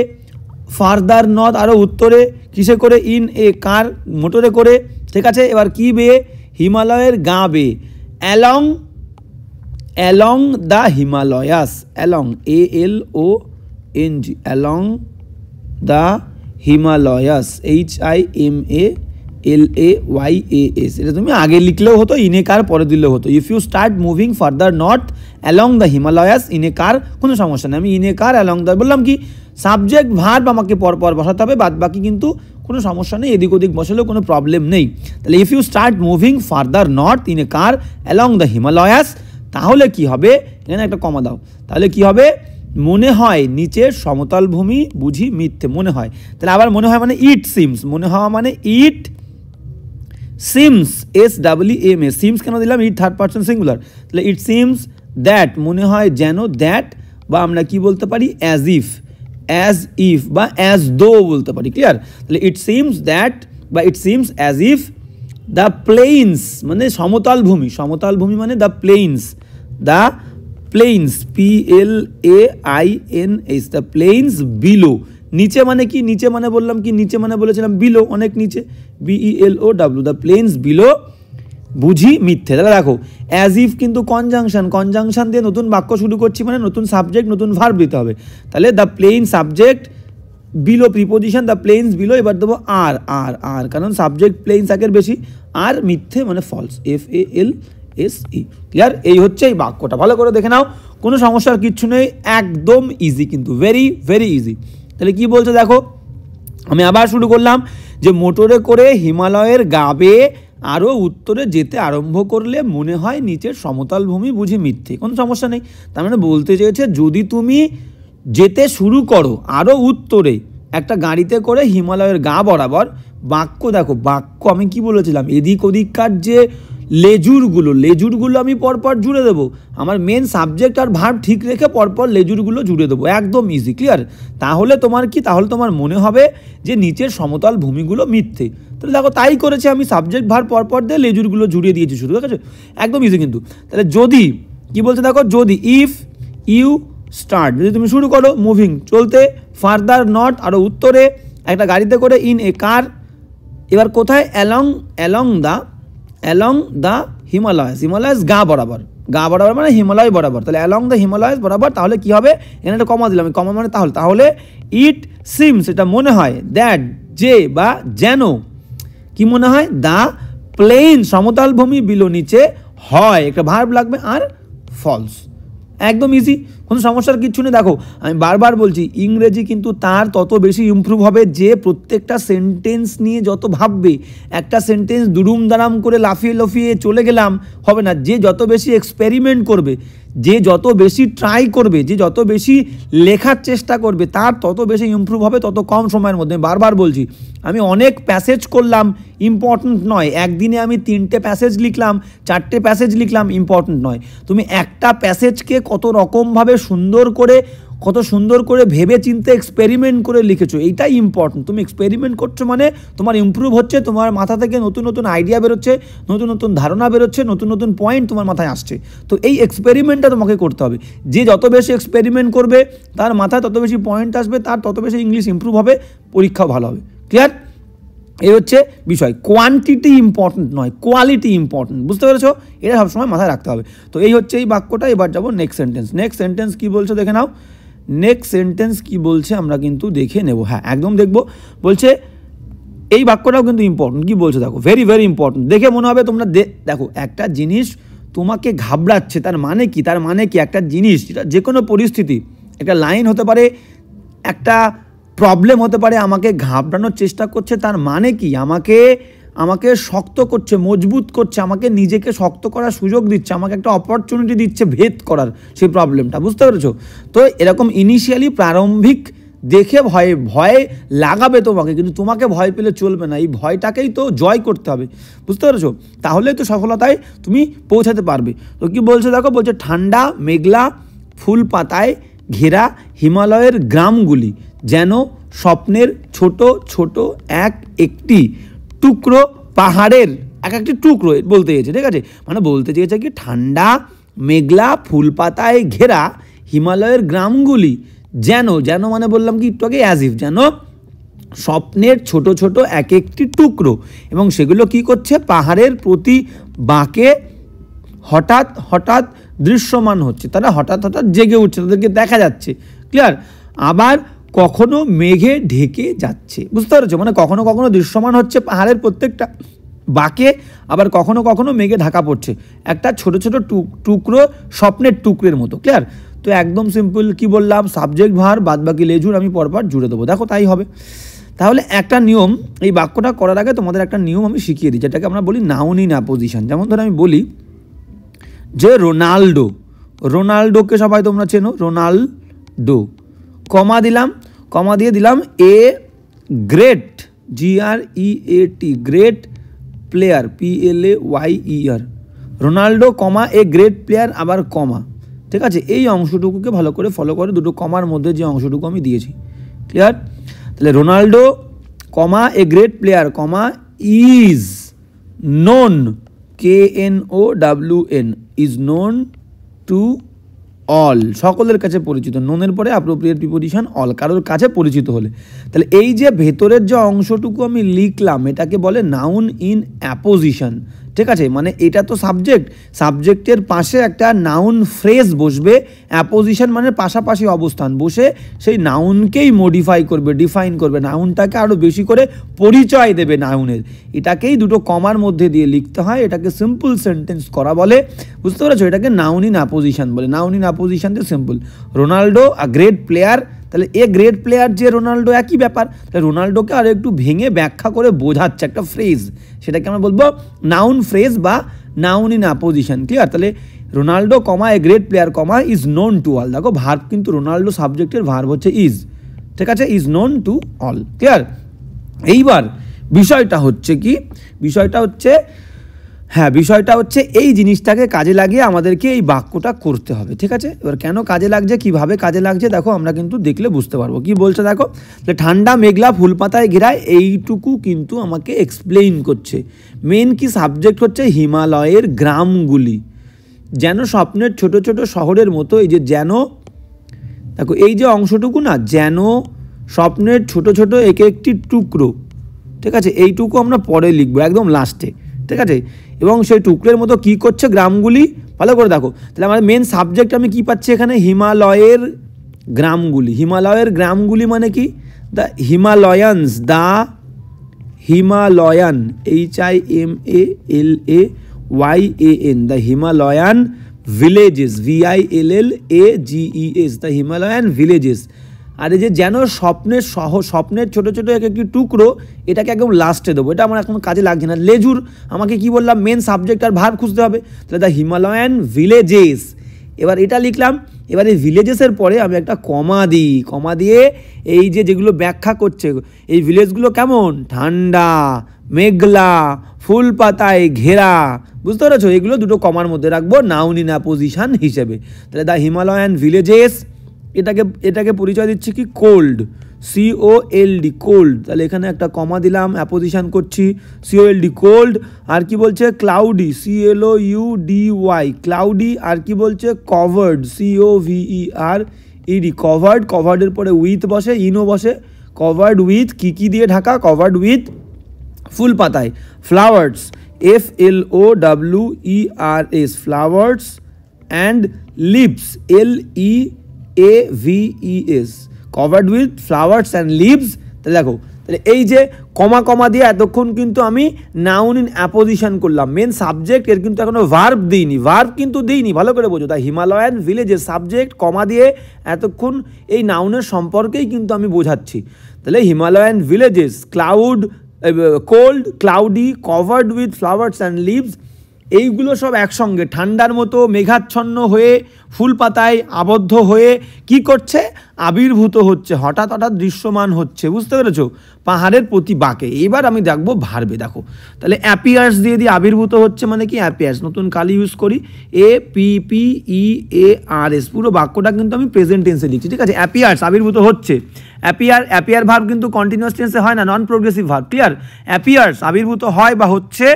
ফার্দার নর্থ আরও উত্তরে, কিসে করে, ইন এ কার মোটরে করে, ঠিক আছে। এবার কি বেয়ে, হিমালয়ের গা বেয়ে, along along the Himalayas, along ALONG along the Himalayas HIMALAYAS। এটা তুমি আগে লিখলেও হতো, ইনে কার পরে দিলেও হতো। If you start moving further north along the Himalayas in a car, কোনো সমস্যা নেই। আমি ইনে কার অ্যালং দ্য বললাম, কি সাবজেক্ট ভার্ব আমাকে পরপর বসাতে হবে, বাদ বাকি কিন্তু কোনো সমস্যা নেই, এদিক ওদিক বসালেও কোনো প্রবলেম নেই। তাহলে if you start moving further north in a car along the Himalayas, তাহলে কি হবে, এখানে একটা কমা দাও, তাহলে কি হবে, মনে হয় নিচের সমতল ভূমি বুঝি মিথ্যে, মনে হয়। তাহলে আবার মনে হয় মানে ইট সিমস, মনে হওয়া মানে ইট সিমস SWMS, সিমস কেন দিলাম, ইট থার্ড পারসন সিঙ্গুলার, তাহলে ইট সিমস দ্যাট মনে হয় যেন, দ্যাট বা আমরা কি বলতে পারি, অ্যাজ ইফ বা অ্যাজ দো বলতে পারি, ক্লিয়ার। তাহলে ইট সিমস দ্যাট বা it seems as if the plains মানে সমতল ভূমি, সমতল ভূমি মানে the plains PLAINS the plains below, নিচে মানে কি, নিচে মানে বললাম কি, নিচে মানে বলেছিলাম বিলো, অনেক নিচে BELOW দ্য প্লেইনস বিলো বুঝি মিথ্যে। তাহলে দেখো অ্যাজ ইফ কিন্তু কনজাংশন দিয়ে নতুন বাক্য শুরু করছি মানে নতুন সাবজেক্ট নতুন ভার্ব দিতে হবে। তাহলে the plain subject below preposition the plains below, এবার দেবো আর আর আর, কারণ সাবজেক্ট প্লেইনস একের বেশি, আর মিথ্যে মানে ফলস FALSE, ক্লিয়ার। এই হচ্ছে এই বাক্যটা, ভালো করে দেখে নাও, কোনো সমস্যার কিচ্ছু নেই, একদম ইজি কিন্তু, ভেরি ভেরি ইজি। তাহলে কি বলছে দেখো, আমি আবার শুরু করলাম যে মোটরে করে হিমালয়ের গা বেয়ে আরও উত্তরে যেতে আরম্ভ করলে মনে হয় নিচের সমতল ভূমি বুঝি মিথ্যে, কোনো সমস্যা নেই। তার মানে বলতে চেয়েছে যদি তুমি যেতে শুরু করো আরও উত্তরে একটা গাড়িতে করে হিমালয়ের গা বরাবর, বাক্য দেখো, বাক্য আমি কি বলেছিলাম, এদিক ওদিককার যে লেজুরগুলো আমি পরপর জুড়ে দেবো, আমার মেন সাবজেক্ট আর ভার্ব ঠিক রেখে পরপর লেজুরগুলো জুড়ে দেবো, একদম ইজি, ক্লিয়ার। তাহলে তোমার কি, তাহলে তোমার মনে হবে যে নিচের সমতল ভূমিগুলো মিথ্যে। তাহলে দেখো তাই করেছে, আমি সাবজেক্ট ভার্ব পরপর দিয়ে লেজুরগুলো জুড়িয়ে দিয়েছি শুরু, ঠিক আছে, একদম ইজি কিন্তু। তাহলে যদি কি বলছে দেখো, যদি ইফ ইউ স্টার্ট, যদি তুমি শুরু করো মুভিং চলতে, ফার্দার নর্থ আরও উত্তরে একটা গাড়িতে করে, ইন এ কার, এবার কোথায়, অ্যালং দ্য হিমালয়াস গা বরাবর মানে হিমালয় বরাবর, তাহলে অ্যালং দ্য হিমালয়াস বরাবর, তাহলে কি হবে, এখানে একটা কমা দিলাম, কমা মানে তাহলে ইট সিমস এটা মনে হয়, দ্যাট যে বা যেন, কি মনে হয়, দ্য প্লেন সমতল ভূমি বিলো নিচে হয়, একটা ভার্ব লাগবে, আর ফলস, একদম ইজি, কোনো সমস্যার কিচ্ছু নেই। দেখো আমি বারবার বলছি, ইংরেজি কিন্তু তার তত বেশি ইমপ্রুভ হবে যে প্রত্যেকটা সেন্টেন্স নিয়ে যত ভাববে, একটা সেন্টেন্স দুরুম দারাম করে লাফিয়ে চলে গেলাম হবে না, যে যত বেশি এক্সপেরিমেন্ট করবে, যে যত বেশি ট্রাই করবে, যে যত বেশি লেখার চেষ্টা করবে, তার তত বেশি ইমপ্রুভ হবে তত কম সময়ের মধ্যে। বারবার বলছি, আমি অনেক প্যাসেজ করলাম, ইম্পর্টেন্ট নয়, একদিনে আমি 3টে প্যাসেজ লিখলাম 4টে প্যাসেজ লিখলাম, ইম্পর্টেন্ট নয়, তুমি একটা প্যাসেজকে কত রকমভাবে কত সুন্দর করে ভেবে চিন্তে এক্সপেরিমেন্ট করে লিখেছো, এইটাই ইম্পর্টেন্ট। তুমি এক্সপেরিমেন্ট করছো মানে তোমার ইমপ্রুভ হচ্ছে, তোমার মাথা থেকে নতুন নতুন আইডিয়া বেরোচ্ছে, নতুন নতুন ধারণা বেরোচ্ছে, নতুন নতুন পয়েন্ট তোমার মাথায় আসছে। তো এই এক্সপেরিমেন্টটা তোমাকে করতে হবে, যে যত বেশি এক্সপেরিমেন্ট করবে তার মাথায় তত বেশি পয়েন্ট আসবে, তার তত বেশি ইংলিশ ইমপ্রুভ হবে, পরীক্ষাও ভালো হবে, ক্লিয়ার। এই হচ্ছে বিষয়, কোয়ান্টিটি ইম্পর্টেন্ট নয়, কোয়ালিটি ইম্পর্টেন্ট, বুঝতে পেরেছো, এটা সবসময় মাথায় রাখতে হবে। তো এই হচ্ছে এই বাক্যটা। এবার যাবো নেক্সট সেন্টেন্স কি বলছে দেখে নাও, নেক্সট সেন্টেন্স কি বলছে আমরা কিন্তু দেখে নেব, হ্যাঁ একদম দেখবো। বলছে এই বাক্যটাও কিন্তু ইম্পর্টেন্ট, কি বলছে দেখো, ভেরি ভেরি ইম্পর্টেন্ট, দেখে মনে হবে তোমরা দেখো একটা জিনিস তোমাকে ঘাবড়াচ্ছে, তার মানে কি, একটা জিনিস যেটা যে কোনো পরিস্থিতি, একটা লাইন হতে পারে, একটা প্রবলেম হতে পারে, আমাকে ঘাবড়ানোর চেষ্টা করছে, তার মানে কি, আমাকে শক্ত করছে, মজবুত করছে, আমাকে নিজেকে শক্ত করার সুযোগ দিচ্ছে, আমাকে একটা অপরচুনিটি দিচ্ছে ভেদ করার সেই প্রবলেমটা, বুঝতে পেরেছো? তো এরকম ইনিশিয়ালি প্রারম্ভিক দেখে ভয় লাগাবে তোমাকে, কিন্তু তোমাকে ভয় পেলে চলবে না, এই ভয়টাকেই তো জয় করতে হবে, বুঝতে পেরেছো? তাহলে তো সফলতায় তুমি পৌঁছাতে পারবে। তো কি বলছে দেখো, বলছে ঠান্ডা মেঘলা ফুল পাতায় ঘেরা হিমালয়ের গ্রামগুলি যেন স্বপ্নের ছোট ছোট একটি টুকরো পাহাড়ের একটি টুকরো বলতে চেয়েছে, ঠিক আছে? মানে বলতে চেয়েছে কি, ঠান্ডা মেঘলা ফুল পাতায় ঘেরা হিমালয়ের গ্রামগুলি যেন মানে বললাম কি একটু আগে, অ্যাজ ইফ, যেন স্বপ্নের ছোট ছোট একটি টুকরো, এবং সেগুলো কি করছে, পাহাড়ের প্রতি বাঁকে হঠাৎ হঠাৎ দৃশ্যমান হচ্ছে, তারা হঠাৎ হঠাৎ জেগে উঠছে, তাদেরকে দেখা যাচ্ছে, ক্লিয়ার? আবার কখনো মেঘে ঢেকে যাচ্ছে, বুঝতে পেরেছো? মানে কখনো কখনো দৃশ্যমান হচ্ছে পাহাড়ের প্রত্যেকটা বাঁকে, আবার কখনো কখনো মেঘে ঢাকা পড়ছে, একটা ছোট ছোট টুকরো স্বপ্নের টুকরের মতো, ক্লিয়ার? তো একদম সিম্পল, কি বললাম, সাবজেক্ট ভার বাদ বাকি লেজুর আমি পরপর জুড়ে দেবো, দেখো তাই হবে। তাহলে একটা নিয়ম, এই বাক্যটা করার আগে তোমাদের একটা নিয়ম আমি শিখিয়ে দিই, যেটাকে আমরা বলি নাউন ইন অ্যাপোজিশন। যেমন ধরে আমি বলি যে রোনাল্ডোকে সবাই তোমরা চেনো, রোনাল্ডো, কমা দিলাম, কমা দিয়ে দিলাম a great, GREAT, great player, PLAYER, Ronaldo comma a great player, আবার কমা, ঠিক আছে? এই অংশটুকুকে ভালো করে ফলো করে, দুটো কমার মধ্যে যে অংশটুকু আমি দিয়েছি, ক্লিয়ার? তাহলে Ronaldo comma a great player comma is known, KNOWN, is known to all, সকলের কাছে পরিচিত, নোনের পরে অ্যাপ্রোপ্রিয়েট প্রিপোজিশন অল, কারোর কাছে পরিচিত হলে। তাহলে এই যে ভেতরের যে অংশটুকু আমি লিখলাম, এটাকে বলে নাউন ইন অ্যাপোজিশন, ঠিক আছে? মানে এটা তো সাবজেক্টের পাশে একটা নাউন ফ্রেজ বসবে, অ্যাপোজিশন মানে পাশাপাশি অবস্থান, বসে সেই নাউনকেই মডিফাই করবে, ডিফাইন করবে, নাউনটাকে আরও বেশি করে পরিচয় দেবে নাউনের, এটাকেই দুটো কমার মধ্যে দিয়ে লিখতে হয়, এটাকে সিম্পল সেন্টেন্স করা বলে, বুঝতে পেরেছো? এটাকে নাউন ইন অ্যাপোজিশন বলে। নাউন ইন অ্যাপোজিশন তো simple, Ronaldo a great player, তাহলে এ গ্রেট প্লেয়ার যে রোনাল্ডো একই ব্যাপার, তাহলে রোনাল্ডোকে আরও একটু ভেঙে ব্যাখ্যা করে বোঝাচ্ছে একটা ফ্রেজ, সেটাকে আমরা বলবো নাউন ফ্রেজ বা নাউন ইন অ্যাপোজিশন, ক্লিয়ার? তাহলে Ronaldo comma a great player comma is known to all, দেখো ভার্ব কিন্তু রোনাল্ডো সাবজেক্টের ভার্ব হচ্ছে ইজ, ঠিক আছে? Is known to all, clear? এইবার বিষয়টা হচ্ছে কি, বিষয়টা হচ্ছে এই জিনিসটাকে কাজে লাগিয়ে আমাদেরকে এই বাক্যটা করতে হবে, ঠিক আছে? এবার কেন কাজে লাগছে, কিভাবে কাজে লাগছে, দেখো আমরা কিন্তু দেখলে বুঝতে পারবো। কি বলছে দেখো, ঠান্ডা মেঘলা ফুল পাতায় ঘেরায়, এইটুকু কিন্তু আমাকে এক্সপ্লেইন করছে। মেন কি সাবজেক্ট হচ্ছে হিমালয়ের গ্রামগুলি যেন স্বপ্নের ছোট ছোট শহরের মতো, এই যে যেন, দেখো এই যে অংশটুকু না, যেন স্বপ্নের ছোট ছোট একটি টুকরো, ঠিক আছে? এইটুকু আমরা পরে লিখবো একদম লাস্টে, ঠিক আছে? এবং সেই টুকরের মতো কি করছে গ্রামগুলি, ভালো করে দেখো। তাহলে আমার মেন সাবজেক্ট আমি কি পাচ্ছি এখানে, হিমালয়ের গ্রামগুলি। হিমালয়ের গ্রামগুলি মানে কি, the Himalayans, the Himalayan, HIMALAYAN, the Himalayan villages, VILLAGES, the Himalayan villages. আর এই যে যেন স্বপ্নের ছোট ছোট একটি টুকরো, এটাকে একদম লাস্টে দেবো, এটা আমার এখন কাজে লাগছে না। লেজুর আমাকে কি বললাম, মেন সাবজেক্ট আর ভার্ব খুঁজতে হবে, তাহলে দ্য হিমালয়ান ভিলেজেস, এবার এটা লিখলাম। এবার এই ভিলেজেসের পরে আমি একটা কমা দিই, কমা দিয়ে এই যে যেগুলো ব্যাখ্যা করছে, এই ভিলেজগুলো কেমন, ঠান্ডা মেঘলা ফুল পাতায় ঘেরা, বুঝতে পেরেছো? এগুলো দুটো কমার মধ্যে রাখবো নাউন ইন অ্যাপোজিশন হিসেবে। তাহলে দ্য হিমালয়ান ভিলেজেস, এটাকে পরিচয় দিচ্ছি কি, কোল্ড, COLD, কোল্ড। তাহলে এখানে একটা কমা দিলাম, অ্যাপোজিশন করছি, COLD কোল্ড। আর কি বলছে, ক্লাউডি, CLOUDY, ক্লাউডি। আর কি বলছে, কভার্ড, COVERED, কভার্ডের পরে উইথ বসে, ইনও বসে, কভার্ড উইথ, কি দিয়ে ঢাকা, কভার্ড উইথ ফুল পাতায়। Flowers, FLOWERS, flowers. And leaves, LEAVES, covered with flowers and leaves. তাহলে দেখো, তাহলে এই যে কমা দিয়ে এতক্ষণ কিন্তু আমি নাউন ইন অ্যাপোজিশন করলাম। মেন সাবজেক্ট এর কিন্তু এখনো ভার্ব দিইনি, ভালো করে বোঝো। তাই হিমালয়ান ভিলেজের সাবজেক্ট কমা দিয়ে এতক্ষণ এই নাউনের সম্পর্কেই কিন্তু আমি বোঝাচ্ছি। তাহলে Himalayan villages, cloud, cold, cloudy, covered with flowers and leaves, এইগুলো সব একসঙ্গে ঠান্ডার মতো মেঘাচ্ছন্ন হয়ে ফুল পাতায় আবদ্ধ হয়ে কি করছে, আবির্ভূত হচ্ছে, হঠাৎ হঠাৎ দৃশ্যমান হচ্ছে, বুঝতে পেরেছো, পাহাড়ের প্রতি বাঁকে। এবার আমি দেখবো ভার্বে, দেখো তাহলে অ্যাপিয়ার্স দিয়ে দিয়ে আবির্ভূত হচ্ছে মানে কি অ্যাপিয়ার্স, নতুন কালি ইউজ করি, APPEARS, পুরো বাক্যটা কিন্তু আমি প্রেজেন্ট টেন্সে লিখছি, ঠিক আছে। অ্যাপিয়ার্স আবির্ভূত হচ্ছে, অ্যাপিয়ার ভার্ব কিন্তু কন্টিনিউয়াস টেন্সে হয় না, নন প্রোগ্রেসিভ ভার্ব, ক্লিয়ার। অ্যাপিয়ার্স আবির্ভূত হয় বা হচ্ছে,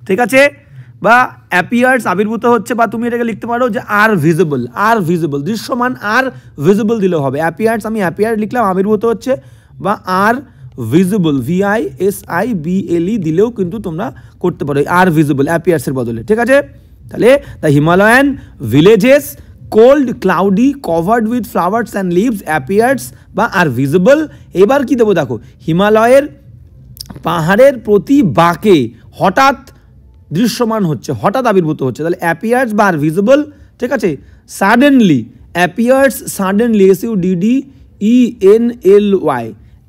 ঠিক আছে, বা অ্যাপিয়ার্স আবির্ভূত হচ্ছে, বা তুমি এটাকে লিখতে পারো যে আর ভিজিবল, দৃশ্যমান, আর ভিজিবল দিলেও হবে। অ্যাপিয়ার্স আমি অ্যাপিয়ার লিখলাম, আবির্ভূত হচ্ছে, বা আর ভিজিবল VISIBLE দিলেও কিন্তু তোমরা করতে পারো, আর ভিজিবল অ্যাপিয়ার্সের বদলে, ঠিক আছে। তাহলে the Himalayan villages cold, cloudy, covered with flowers and leaves, appears বা আর ভিজিবল। এবার কি দেবো দেখো, হিমালয়ের পাহাড়ের প্রতি বাঁকে হঠাৎ দৃশ্যমান হচ্ছে, হঠাৎ আবির্ভূত হচ্ছে, তাহলে অ্যাপিয়ার্স বা আর ভিজিবল, ঠিক আছে। Suddenly, appears suddenly, SUDDENLY,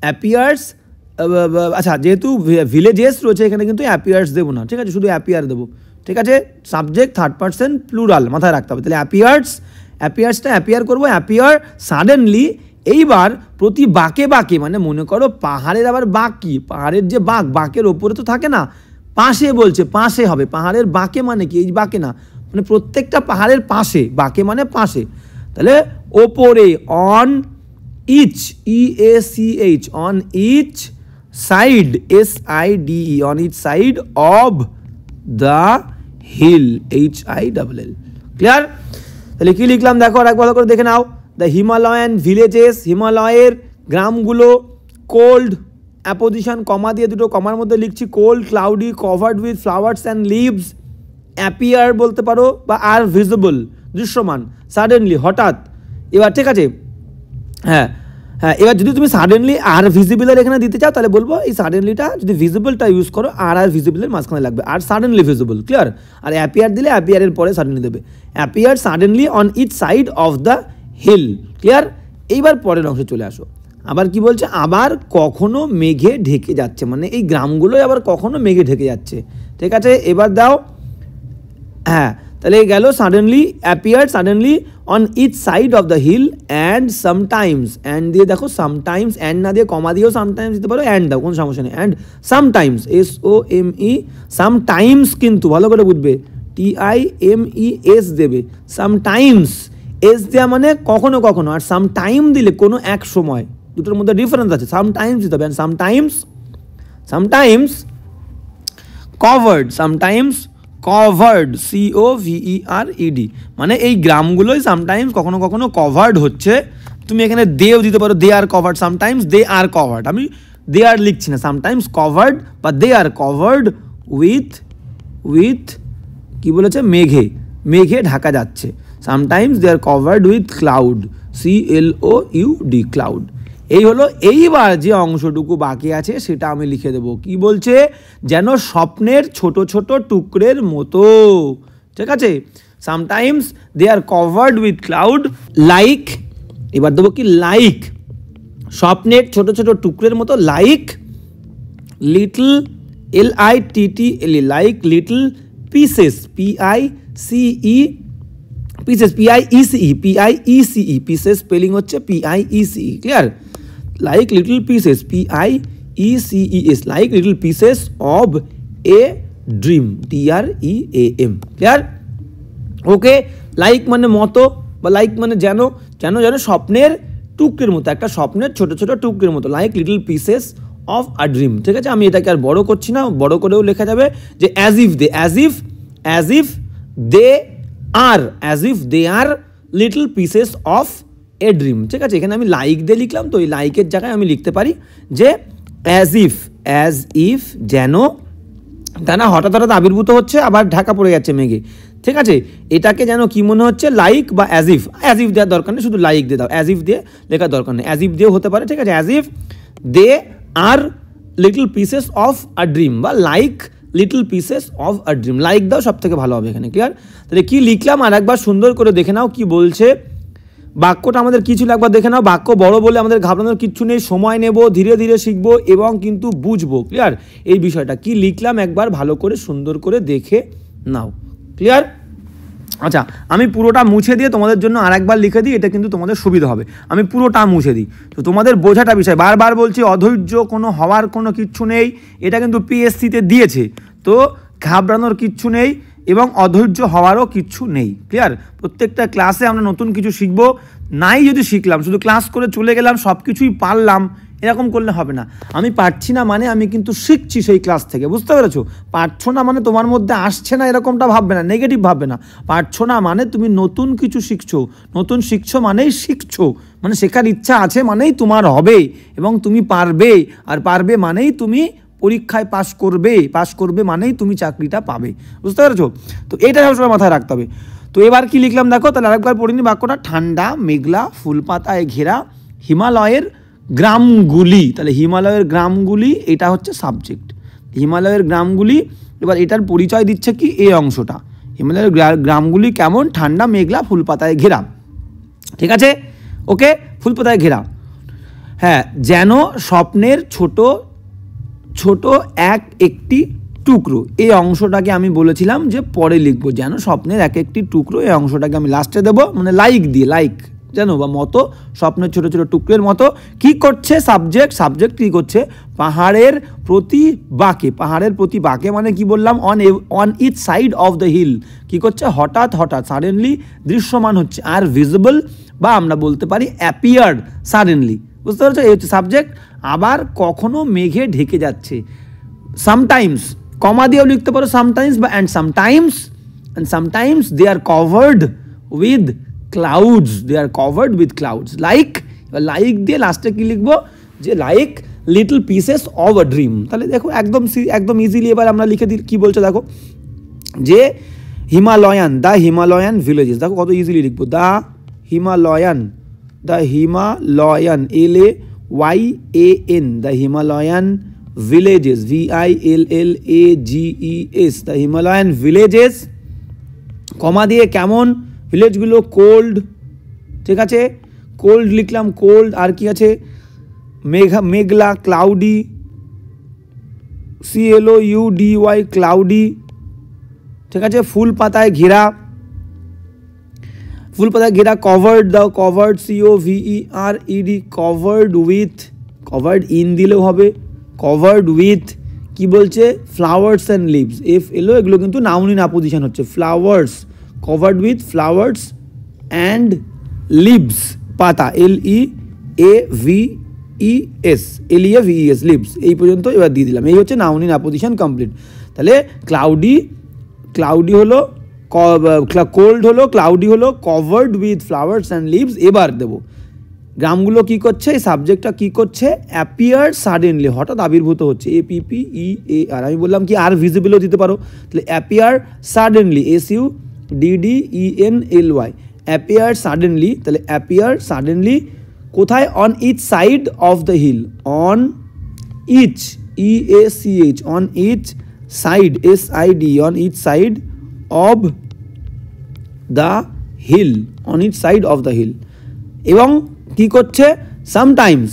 appears, আচ্ছা যেহেতু ভিলেজেস রয়েছে এখানে কিন্তু অ্যাপিয়ার্স দেবো না, ঠিক আছে, শুধু অ্যাপিয়ার দেবো, ঠিক আছে। সাবজেক্ট থার্ড পারসন প্লুরাল মাথায় রাখতে হবে। তাহলে অ্যাপিয়ার্সটা অ্যাপিয়ার করবো, অ্যাপিয়ার সাডেনলি। এইবার প্রতি বাঁকে বাঁকে মানে মনে করো পাহাড়ের আবার বাঁক কি, পাহাড়ের যে বাঁকের ওপরে তো থাকে না, পাশে বলছে, পাশে হবে, পাহাড়ের বাঁকে মানে কি, এই বাঁকে না, মানে প্রত্যেকটা পাহাড়ের পাশে, বাঁকে মানে পাশে, তাহলে ওপরে, on each, EACH, on each side, SIDE, on each side of the hill, HILL, clear. তাহলে কি লিখলাম দেখো, আর একবার ভালো করে দেখে নাও। দ্য হিমালয়ান ভিলেজেস, হিমালয়ের গ্রামগুলো, কোল্ড, অ্যাপোজিশন কমা দিয়ে, দুটো কমার মধ্যে লিখছি, cold, cloudy, covered with flowers and leaves, appear বলতে পারো, বা আর ভিজিবল দৃশ্যমান, সাডেনলি হঠাৎ। এবার ঠিক আছে, হ্যাঁ, এবার যদি তুমি সাডেনলি আর ভিজিবলের এখানে দিতে চাও তাহলে বলবো এই সাডেনলিটা যদি ভিজিবলটা ইউজ করো, আর ভিজিবলের মাঝখানে লাগবে, আর সাডেনলি ভিজিবল, ক্লিয়ার। আর অ্যাপিয়ার দিলে অ্যাপিয়ারের পরে সাডেনলি দেবে, appear suddenly on each side of the hill, clear. এইবার পরের অংশে চলে আসো, আবার কি বলছে, আবার কখনো মেঘে ঢেকে যাচ্ছে, মানে এই গ্রামগুলোই আবার কখনো মেঘে ঢেকে যাচ্ছে, ঠিক আছে। এবার দাও, হ্যাঁ, তাহলে গেল suddenly, appear suddenly on each side of the hill, and sometimes, and দিয়ে দেখো সামটাইমস, অ্যান্ড না দিয়ে কমা দিয়েও সামটাইমস দিতে পারো, অ্যান্ড দাও কোনো সমস্যা নেই, অ্যান্ড সামটাইমস, SOME, সামটাইমস কিন্তু ভালো করে বুঝবে, TIMES দেবে, সামটাইমস, এস দেওয়া মানে কখনো কখনো, আর সামটাইম দিলে কোনো এক সময়, দুটোর মধ্যে ডিফারেন্স আছে, সামটাইমস দিতে হবে, and sometimes covered, covered, COVERED, মানে এই গ্রামগুলোই সামটাইমস কখনো কখনো কভার্ড হচ্ছে। তুমি এখানে দেও দিতে পারো, they are covered, sometimes they are covered, আমি দে আর লিখছি না, সামটাইমস কভার্ড বা দে আর কভার্ড উইথ কি বলেছে, মেঘে ঢাকা যাচ্ছে, sometimes they are covered with cloud, CLOUD, cloud. এই হলো, এইবার যে অংশটুকু বাকি আছে সেটা আমি লিখে দেবো, কি বলছে, যেন স্বপ্নের ছোট ছোট টুকরের মতো, ঠিক আছে। Sometimes they are covered with cloud like, এবার দেবো কি, লাইক, স্বপ্নের ছোট ছোট টুকরের মতো, like little, LITTLE, like little pieces, PICE, pieces, PIECE, pieces spelling হচ্ছে PIECE, clear. Like little pieces, PIECES, like little pieces of a dream, DREAM, clear. Okay, like মানে মতো, বা লাইক মানে যেন স্বপ্নের টুকরের মতো, একটা স্বপ্নের ছোট ছোট টুকরের মতো, like little pieces of a dream, ঠিক আছে। আমি এটাকে আর বড় করছি না, বড় করেও লেখা যাবে যে as if they are little pieces of a dream, ঠিক আছে। এখানে আমি লাইক দিয়ে লিখলাম, তো এই লাইকের জায়গায় আমি লিখতে পারি যে অ্যাজ ইফ যেন, তা না হঠাৎ হঠাৎ আবির্ভূত হচ্ছে, আবার ঢাকা পড়ে যাচ্ছে মেঘে, ঠিক আছে। এটাকে যেন কি মনে হচ্ছে, লাইক বা অ্যাজ ইফ দেওয়ার দরকার নেই, শুধু লাইক দিয়ে দাও, অ্যাজ ইফ দিয়ে লেখার দরকার নেই, অ্যাজ ইফ দিয়েও হতে পারে, ঠিক আছে। As if they are little pieces of a dream, বা like little pieces of a dream, like দাও, সব থেকে ভালো হবে এখানে, ক্লিয়ার। তাহলে কি লিখলাম আর একবার সুন্দর করে দেখে নাও, কি বলছে, বাক্যটা আমাদের কিছু একবার দেখে নাও। বাক্য বড় বলে আমাদের ঘাবড়ানোর কিচ্ছু নেই, সময় নেব, ধীরে ধীরে শিখবো এবং কিন্তু বুঝবো। ক্লিয়ার? এই বিষয়টা কি লিখলাম একবার ভালো করে সুন্দর করে দেখে নাও। ক্লিয়ার? আচ্ছা, আমি পুরোটা মুছে দিয়ে তোমাদের জন্য আরেকবার লিখে দিই, এটা কিন্তু তোমাদের সুবিধা হবে। আমি পুরোটা মুছে দিই, তো তোমাদের বোঝাটা বিষয়। বারবার বলছি অধৈর্য কোনো হওয়ার কোনো কিচ্ছু নেই, এটা কিন্তু পিএসসিতে দিয়েছে, তো ঘাবড়ানোর কিচ্ছু নেই এবং অধৈর্য হওয়ারও কিচ্ছু নেই। ক্লিয়ার? প্রত্যেকটা ক্লাসে আমরা নতুন কিছু শিখবো, নাই যদি শিখলাম শুধু ক্লাস করে চলে গেলাম সব কিছুই পারলাম, এরকম করলে হবে না। আমি পারছি না মানে আমি কিন্তু শিখছি সেই ক্লাস থেকে, বুঝতে পেরেছো? পারছো না মানে তোমার মধ্যে আসছে না এরকমটা ভাববে না, নেগেটিভ ভাববে না। পারছো না মানে তুমি নতুন কিছু শিখছো, নতুন শিখছো মানেই শিখছো, মানে শেখার ইচ্ছা আছে মানেই তোমার হবে এবং তুমি পারবে, আর পারবে মানেই তুমি পরীক্ষায় পাশ করবে মানেই তুমি চাকরিটা পাবে, বুঝতে পেরেছো? তো এইটা সবসময় মাথায় রাখতে হবে। তো এবার কি লিখলাম দেখো, তাহলে আরেকবার পড়িনি বাক্যটা। ঠান্ডা, মেঘলা, ফুলপাতায় ঘেরা, হিমালয়ের গ্রামগুলি। তাহলে হিমালয়ের গ্রামগুলি এটা হচ্ছে সাবজেক্ট, হিমালয়ের গ্রামগুলি। এবার এটার পরিচয় দিচ্ছে কি এই অংশটা, হিমালয়ের গ্রামগুলি কেমন, ঠান্ডা, মেঘলা, ফুলপাতায় ঘেরা। ঠিক আছে? ওকে, ফুলপাতায় ঘেরা। হ্যাঁ, যেন স্বপ্নের ছোট ছোট একটি টুকরো, এই অংশটাকে আমি বলেছিলাম যে পরে লিখবো, যেন স্বপ্নের একটি টুকরো, এই অংশটাকে আমি লাস্টে দেবো, মানে লাইক দিয়ে, লাইক জানো বা মতো, স্বপ্নের ছোট ছোট টুকরোর মতো। কি করছে সাবজেক্ট কি করছে, পাহাড়ের প্রতি বাঁকে মানে কি বললাম, on each side of the hill. কি করছে, হঠাৎ সাডেনলি দৃশ্যমান হচ্ছে, আর ভিজিবল বা আমরা বলতে পারি অ্যাপিয়ার্ড সাডেনলি, বুঝতে পারছো? এই হচ্ছে সাবজেক্ট। আবার কখনো মেঘে ঢেকে যাচ্ছে, সামটাইমস, কমা দিয়েও লিখতে পারো সামটাইমস বা and sometimes they are covered with clouds, like দিয়ে লাস্টে কি লিখবো, যে like little pieces of a dream. তাহলে দেখো একদম ইজিলি এবার আমরা লিখে দিই, কি বলছো দেখো, যে দ্য হিমালয়ান ভিলেজেস, দেখো কত ইজিলি লিখবো, the Himalayan LAYAN, the Himalayan villages, VILLAGES, the Himalayan villages, comma দিয়ে কেমন, ভিলেজগুলো কোল্ড, ঠিক আছে, কোল্ড লিখলাম, কোল্ড। আর কি আছে, মেঘলা, ক্লাউডি, CLOUDY, ক্লাউডি, ঠিক আছে। ফুল পাতায় ঘেরা, কভার্ড, দাও কভার্ড, COVERED, কভার্ড ইন দিলেও হবে, কভার্ড উইথ কি বলছে, ফ্লাওয়ার্স অ্যান্ড লিভস, FLO, এগুলো কিন্তু নাউন ইন অ্যাপোজিশন হচ্ছে, flowers, covered with flowers and leaves, পাতা, LEAVES, লিভস, এই পর্যন্ত এবার দিয়ে দিলাম। এই হচ্ছে নাউন ইন অ্যাপোজিশন কমপ্লিট। তাহলে ক্লাউডি হলো, কোল্ড হলো, ক্লাউডি হলো, covered with flowers and leaves. এবার দেবো গ্রামগুলো কি করছে, এই সাবজেক্টটা কি করছে, অ্যাপিয়ার সাডেনলি, হঠাৎ আবির্ভূত হচ্ছে, APPEAR। আমি বললাম কি আর ভিজিবলও দিতে পারো, তাহলে appear suddenly, SUDDENLY, appear suddenly. তাহলে অ্যাপিয়ার সাডেনলি কোথায়, on each side of the hill, on each, EACH, on each side, SID, on each side of the hill, on each side of the hill. এবং কি করছে, sometimes,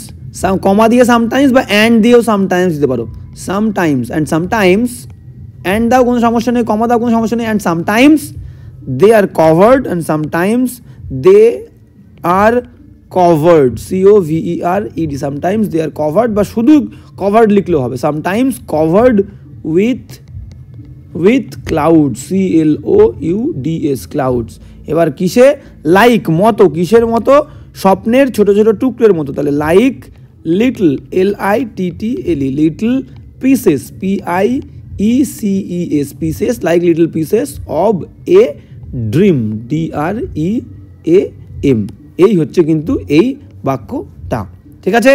কমা দিয়ে sometimes বা and দিয়েও sometimes দিতে পারো, sometimes and দাও কোনো সমস্যা নেই, কমা দাও কোনো সমস্যা নেই, and sometimes they are covered, and sometimes they are covered, COVERED, sometimes they are covered, বা শুধু কভার্ড লিখলেও হবে, sometimes covered with clouds, CLOUDS, clouds. এবার কিসে, লাইক, মতো, কিসের মতো, স্বপ্নের ছোট ছোট টুকরের মতো। তাহলে like little, LITTLE, little pieces, PIECES, pieces, like little pieces of a dream, DREAM। এই হচ্ছে কিন্তু এই বাক্যটা, ঠিক আছে।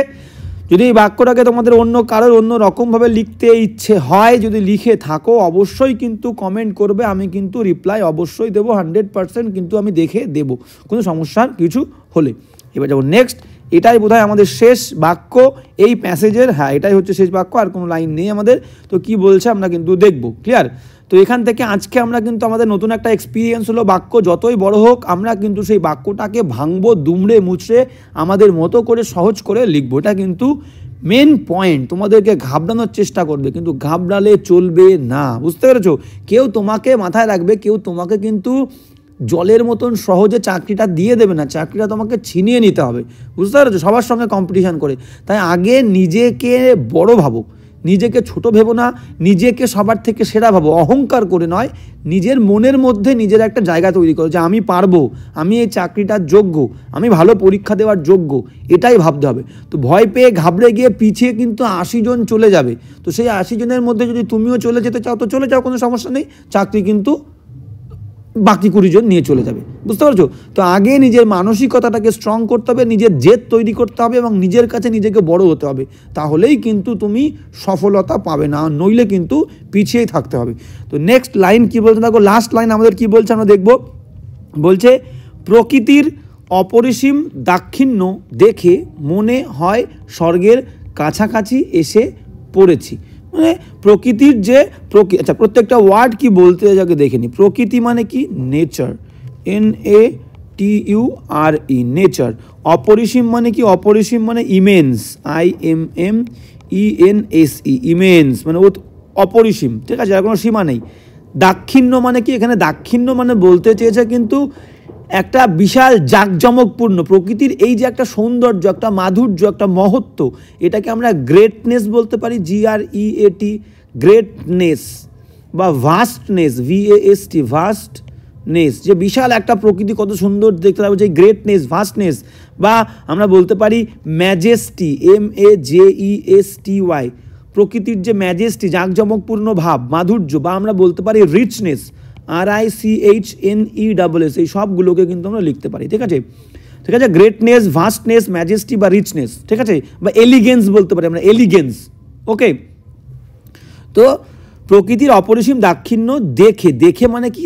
যদি এই বাক্যটাকে তোমাদের অন্য কারোর অন্য রকমভাবে লিখতে ইচ্ছে হয়, যদি লিখে থাকো অবশ্যই কিন্তু কমেন্ট করবে, আমি কিন্তু রিপ্লাই অবশ্যই দেবো 100%, কিন্তু আমি দেখে দেবো কোনো সমস্যার কিছু হলে। এবার যাবো নেক্সট, এটাই বোধহয় আমাদের শেষ বাক্য এই প্যাসেজের, হ্যাঁ এটাই হচ্ছে শেষ বাক্য, আর কোনো লাইন নেই আমাদের। তো কি বলছে আমরা কিন্তু দেখবো, ক্লিয়ার। তো এখান থেকে আজকে আমরা কিন্তু আমাদের নতুন একটা এক্সপিরিয়েন্স হলো, বাক্য যতই বড় হোক আমরা কিন্তু সেই বাক্যটাকে ভাঙবো, দুমড়ে মুচড়ে আমাদের মতো করে সহজ করে লিখবো। এটা কিন্তু মেন পয়েন্ট। তোমাদেরকে ঘাবড়ানোর চেষ্টা করবে, কিন্তু ঘাবড়ালে চলবে না, বুঝতে পেরেছো? কেউ তোমাকে মাথায় রাখবে, কেউ তোমাকে কিন্তু জলের মতন সহজে চাকরিটা দিয়ে দেবে না, চাকরিটা তোমাকে ছিনিয়ে নিতে হবে, বুঝতে পেরেছো? সবার সঙ্গে কম্পিটিশান করে। তাই আগে নিজেকে বড় ভাবো, নিজেকে ছোট ভেবো না, নিজেকে সবার থেকে সেরা ভাবো, অহংকার করে নয়। নিজের মনের মধ্যে নিজের একটা জায়গা তৈরি করো যে আমি পারবো, আমি এই চাকরিটার যোগ্য, আমি ভালো পরীক্ষা দেওয়ার যোগ্য, এটাই ভাবতে হবে। তো ভয় পেয়ে ঘাবড়ে গিয়ে পিছিয়ে কিন্তু 80 জন চলে যাবে। তো সেই 80 জনের মধ্যে যদি তুমিও চলে যেতে চাও তো চলে যাও, কোনো সমস্যা নেই, চাকরি কিন্তু বাকি 20 জন নিয়ে চলে যাবে, বুঝতে পারছো? তো আগে নিজের মানসিকতাটাকে স্ট্রং করতে হবে, নিজের জেদ তৈরি করতে হবে এবং নিজের কাছে নিজেকে বড় হতে হবে, তাহলেই কিন্তু তুমি সফলতা পাবে না, নইলে কিন্তু পিছিয়েই থাকতে হবে। তো নেক্সট লাইন কি বলছে দেখো, লাস্ট লাইন আমাদের কি বলছে আমরা দেখব। বলছে প্রকৃতির অপরিসীম দাক্ষিণ্য দেখে মনে হয় স্বর্গের কাছাকাছি এসে পড়েছি। মানে প্রকৃতির যে আচ্ছা প্রত্যেকটা ওয়ার্ড কি বলতে যাকে দেখে নি। প্রকৃতি মানে কি? Nature, NATURE, nature. অপরিসীম মানে কি? অপরিসীম মানে ইমেন্স, IMMENSE, ইমেন্স মানে অপরিসীম, ঠিক আছে, আর কোনো সীমা নেই। দাক্ষিণ্য মানে কি? এখানে দাক্ষিণ্য মানে বলতে চেয়েছে কিন্তু একটা বিশাল জাঁকজমকপূর্ণ প্রকৃতির এই যে একটা সৌন্দর্য, একটা মাধুর্য, একটা মহত্ব, এটাকে আমরা গ্রেটনেস বলতে পারি, GREAT, গ্রেটনেস, বা ভাস্টনেস, VAST, ভাস্টনেস, যে বিশাল একটা প্রকৃতি কত সুন্দর দেখতে লাগবে, যে গ্রেটনেস, ভাস্টনেস, বা আমরা বলতে পারি ম্যাজেস্টি, MAJESTY, প্রকৃতির যে ম্যাজেস্টি, জাঁকজমকপূর্ণ ভাব, মাধুর্য, বা আমরা বলতে পারি রিচনেস, RICHNESS, এই সবগুলোকে কিন্তু আমরা লিখতে পারি, ঠিক আছে? ঠিক আছে, গ্রেটনেস, ভাস্টনেস, ম্যাজেস্টি বা রিচনেস, ঠিক আছে, বা এলিগেন্স বলতে পারি আমরা, এলিগেন্স, ওকে। তো প্রকৃতির অপরিসীম দাক্ষিণ্য দেখে, দেখে মানে কি?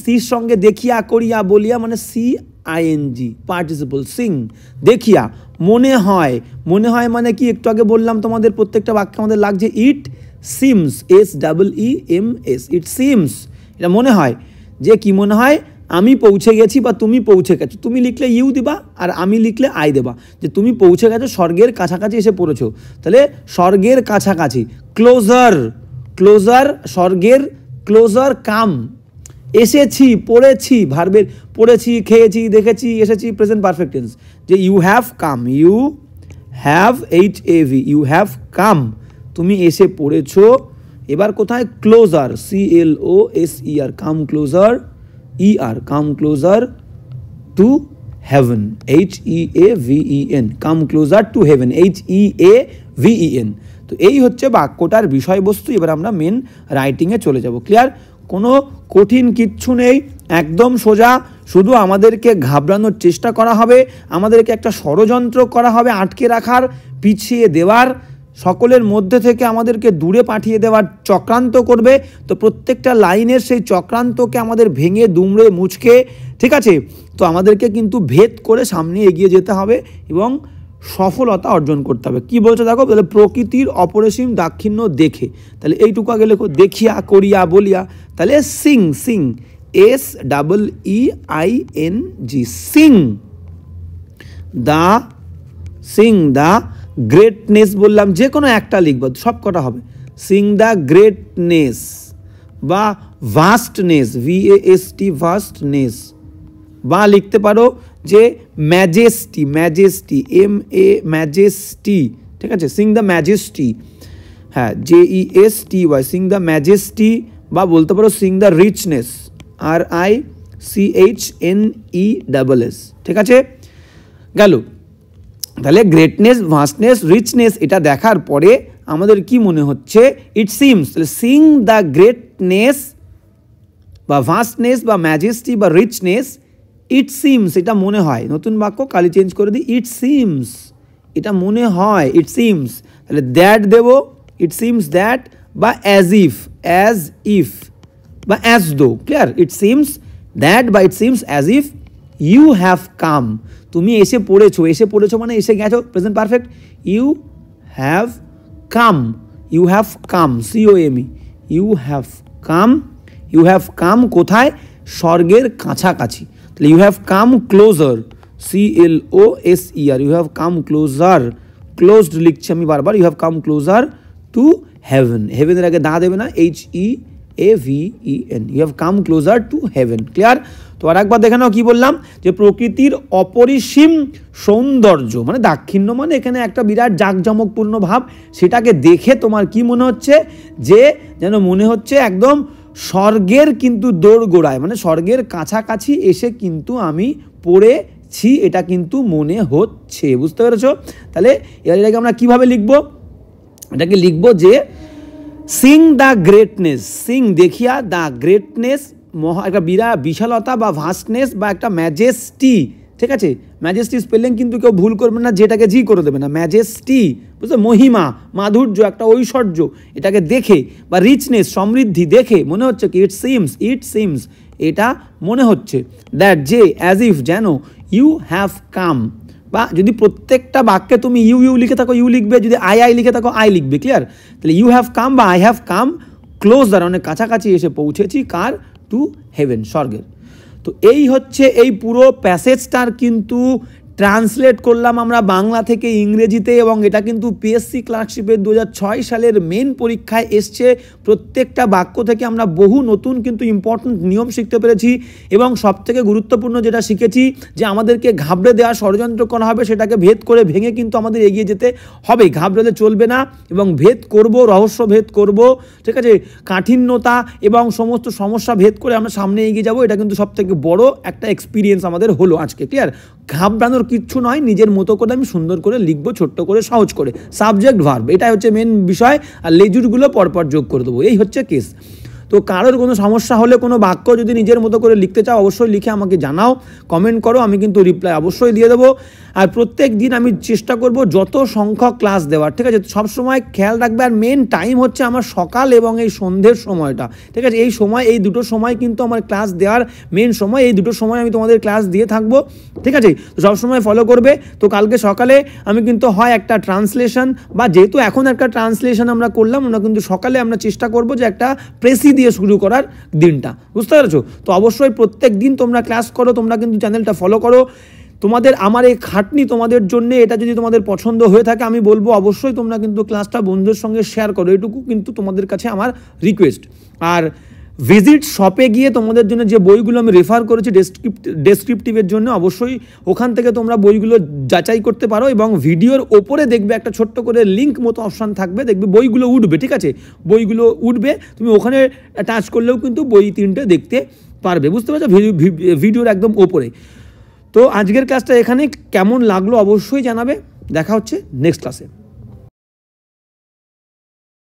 সির সঙ্গে দেখিয়া করিয়া বলিয়া মানে CING, পার্টিসিপল, সিং, দেখিয়া। মনে হয়, মনে হয় মানে কি? একটু আগে বললাম তোমাদের প্রত্যেকটা বাক্যে আমাদের লাগছে it seems, SEEMS, it seems, এটা মনে হয়। যে কি মনে হয়? আমি পৌঁছে গেছি বা তুমি পৌঁছে গেছো, তুমি লিখলে ইউ দিবা আর আমি লিখলে আই দেবা, যে তুমি পৌঁছে গেছো, স্বর্গের কাছাকাছি এসে পড়েছো। তাহলে স্বর্গের কাছাকাছি, ক্লোজার, ক্লোজার, স্বর্গের ক্লোজার, কাম, এসেছি, পড়েছি, ভার্বের পড়েছি, খেয়েছি, দেখেছি, এসেছি, প্রেজেন্ট পারফেক্ট টেন্স, যে you have come, you have HAV, you have come, তুমি এসে পড়েছো। এবার কোথায়? Closer, CLOSER, come closer, come closer to heaven, HEAVEN, come closer to heaven, HEAVEN। তো এই হচ্ছে বাক্যটার বিষয়বস্তু। এবার আমরা মেন রাইটিংয়ে চলে যাব। ক্লিয়ার? কোনো কঠিন কিচ্ছু নেই, একদম সোজা, শুধু আমাদেরকে ঘাবড়ানোর চেষ্টা করা হবে, আমাদেরকে একটা ষড়যন্ত্র করা হবে আটকে রাখার, পিছিয়ে দেওয়ার, সকলের মধ্যে থেকে আমাদেরকে দূরে পাঠিয়ে দেওয়ার চক্রান্ত করবে। তো প্রত্যেকটা লাইনের সেই চক্রান্তকে আমাদের ভেঙে দুমড়ে মুচকে, ঠিক আছে, তো আমাদেরকে কিন্তু ভেদ করে সামনে এগিয়ে যেতে হবে এবং সফলতা অর্জন করতে হবে। কি বলছে দেখো, তাহলে প্রকৃতির অপরিসীম দাক্ষিণ্য দেখে, তাহলে এইটুকু আগে লেখো, দেখিয়া করিয়া বলিয়া, তাহলে সিং, সিং, SEEING, সিং দা, সিং দা গ্রেটনেস, বললাম যে কোনো একটা লিখব, সব কটা হবে, সিং দ্য গ্রেটনেস, বা ভাস্টনেস, VAST, ভাস্টনেস, বা লিখতে পারো যে ম্যাজেস্টি, ম্যাজেস্টি, ম্যাজেস্টি, ঠিক আছে, সিং দ্য ম্যাজেস্টি, হ্যাঁ, JESTY, সিং দ্য ম্যাজেস্টি, বা বলতে পারো সিং দ্য রিচনেস, RICHNESS, ঠিক আছে, গেল। তাহলে গ্রেটনেস, ভাস্টনেস, রিচনেস এটা দেখার পরে আমাদের কি মনে হচ্ছে? ইট সিমস, তাহলে সিং দ্য গ্রেটনেস বা ভাস্টনেস বা ম্যাজেস্টি বা রিচনেস, ইট সিমস, এটা মনে হয়। নতুন বাক্য, কালি চেঞ্জ করে দিই, ইট সিমস, এটা মনে হয়, ইট সিমস, তাহলে দ্যাট দেব, ইট সিমস দ্যাট, বা অ্যাজ ইফ বা as though, clear? It seems that বা it seems as if you have come, তুমি এসে পড়েছো, এসে পড়েছো মানে এসে গেছো, present perfect, you have come, you have come, COME, you have come you have come কোথায়, স্বর্গের কাছাকাছি। তাহলে you have come closer, CLOSER, you have come closer, closed লিখছি আমি বারবার, you have come closer to heaven, হেভেনের আগে the দেবে না, HEAVEN, you have come closer to heaven. Clear? তো আর একবার দেখে নাও কি বললাম, যে প্রকৃতির অপরিসীম সৌন্দর্য, মানে দাক্ষিণ্য মানে এখানে একটা বিরাট জাঁকজমকপূর্ণ ভাব, সেটাকে দেখে তোমার কি মনে হচ্ছে, যে যেন মনে হচ্ছে একদম স্বর্গের কিন্তু দোরগোড়ায়, মানে স্বর্গের কাছাকাছি এসে কিন্তু আমি পড়েছি, এটা কিন্তু মনে হচ্ছে। বুঝতে পেরেছো? তাহলে এবার এটাকে আমরা কিভাবে লিখবো, এটাকে লিখবো যে সিং দ্য গ্রেটনেস, সিং দেখিয়া দ্য গ্রেটনেস, একটা বিশালতা বা ভাস্টনেস বা একটা ম্যাজেস্টি, ঠিক আছে? ম্যাজেস্টি স্পেলিং কিন্তু কেউ ভুল করবে না, যেটাকে জি করে দেবে না, ম্যাজেস্টি, বুঝতে, মহিমা, মাধুর্য, একটা ঐশ্বর্য, এটাকে দেখে, বা রিচনেস, সমৃদ্ধি দেখে মনে হচ্ছে কি, ইট সিমস, এটা মনে হচ্ছে, দ্যাট যে, অ্যাজ ইফ, যেন, ইউ হ্যাভ কাম, বা যদি প্রত্যেকটা বাক্যে তুমি ইউ লিখে থাকো ইউ লিখবে, যদি আই লিখে থাকো আই লিখবে। ক্লিয়ার? তাহলে ইউ হ্যাভ কাম বা আই হ্যাভ কাম ক্লোজার, অনেক কাছাকাছি এসে পৌঁছেছি, কার, টু হেভেন, স্বর্গের। তো এই হচ্ছে এই পুরো প্যাসেজটার কিন্তু ট্রান্সলেট করলাম আমরা বাংলা থেকে ইংরেজিতে, এবং এটা কিন্তু পিএসসি ক্লার্কশিপের 2006 সালের মেন পরীক্ষায় এসছে। প্রত্যেকটা বাক্য থেকে আমরা বহু নতুন কিন্তু ইম্পর্টেন্ট নিয়ম শিখতে পেরেছি, এবং সবথেকে গুরুত্বপূর্ণ যেটা শিখেছি, যে আমাদেরকে ঘাবড়ে দেওয়া ষড়যন্ত্র করা হবে, সেটাকে ভেদ করে ভেঙে কিন্তু আমাদের এগিয়ে যেতে হবে, ঘাবড়ালে চলবে না, এবং ভেদ করব, রহস্য ভেদ করব, ঠিক আছে, কাঠিন্যতা এবং সমস্ত সমস্যা ভেদ করে আমরা সামনে এগিয়ে যাব। এটা কিন্তু সবথেকে বড় একটা এক্সপিরিয়েন্স আমাদের হলো আজকে। ক্লিয়ার? ঘাবড়ানোর কিচ্ছু নয়, নিজের মতো করে আমি সুন্দর করে লিখবো, ছোট্ট করে, সহজ করে, সাবজেক্ট ভার্ব, এটাই হচ্ছে মেন বিষয়, আর লেজুরগুলো পরপর যোগ করে দেবো, এই হচ্ছে কেস। তো কারোর কোনো সমস্যা হলে, কোনো বাক্য যদি নিজের মতো করে লিখতে চাও, অবশ্যই লিখে আমাকে জানাও, কমেন্ট করো, আমি কিন্তু রিপ্লাই অবশ্যই দিয়ে দেবো। আর প্রত্যেক দিন আমি চেষ্টা করব যত সংখ্যক ক্লাস দেওয়ার, ঠিক আছে? সবসময় খেয়াল রাখবে, আর মেন টাইম হচ্ছে আমার সকাল এবং এই সন্ধ্যের সময়টা, ঠিক আছে? এই সময়, এই দুটো সময় কিন্তু আমার ক্লাস দেওয়ার মেন সময়, এই দুটো সময় আমি তোমাদের ক্লাস দিয়ে থাকবো, ঠিক আছে? তো সবসময় ফলো করবে। তো কালকে সকালে আমি কিন্তু হয় একটা ট্রান্সলেশন, বা যেহেতু এখন একটা ট্রান্সলেশন আমরা করলাম, আমরা কিন্তু সকালে আমরা চেষ্টা করব যে একটা প্রেসি দিয়ে শুরু করার দিনটা, বুঝতে পেরেছো? তো অবশ্যই প্রত্যেক দিন তোমরা ক্লাস করো, তোমরা কিন্তু চ্যানেলটা ফলো করো। তোমাদের আমার এই খাটনি তোমাদের জন্য, এটা যদি তোমাদের পছন্দ হয়ে থাকে, আমি বলবো অবশ্যই তোমরা কিন্তু ক্লাসটা বন্ধুদের সঙ্গে শেয়ার করো, এটুকু কিন্তু তোমাদের কাছে আমার রিকোয়েস্ট। আর ভিজিট শপে গিয়ে তোমাদের জন্য যে বইগুলো আমি রেফার করেছি ডেসক্রিপটিভের জন্য, অবশ্যই ওখান থেকে তোমরা বইগুলো যাচাই করতে পারো, এবং ভিডিওর ওপরে দেখবে একটা ছোট্ট করে লিঙ্ক মতো অপশান থাকবে, দেখবে বইগুলো উঠবে, ঠিক আছে? বইগুলো উঠবে, তুমি ওখানে টাচ করলেও কিন্তু বই 3টে দেখতে পারবে, বুঝতে পারছো? ভিডিওর একদম ওপরে। তো আজকের ক্লাসটা এখানে কেমন লাগলো অবশ্যই জানাবে, দেখা হচ্ছে নেক্সট ক্লাসে।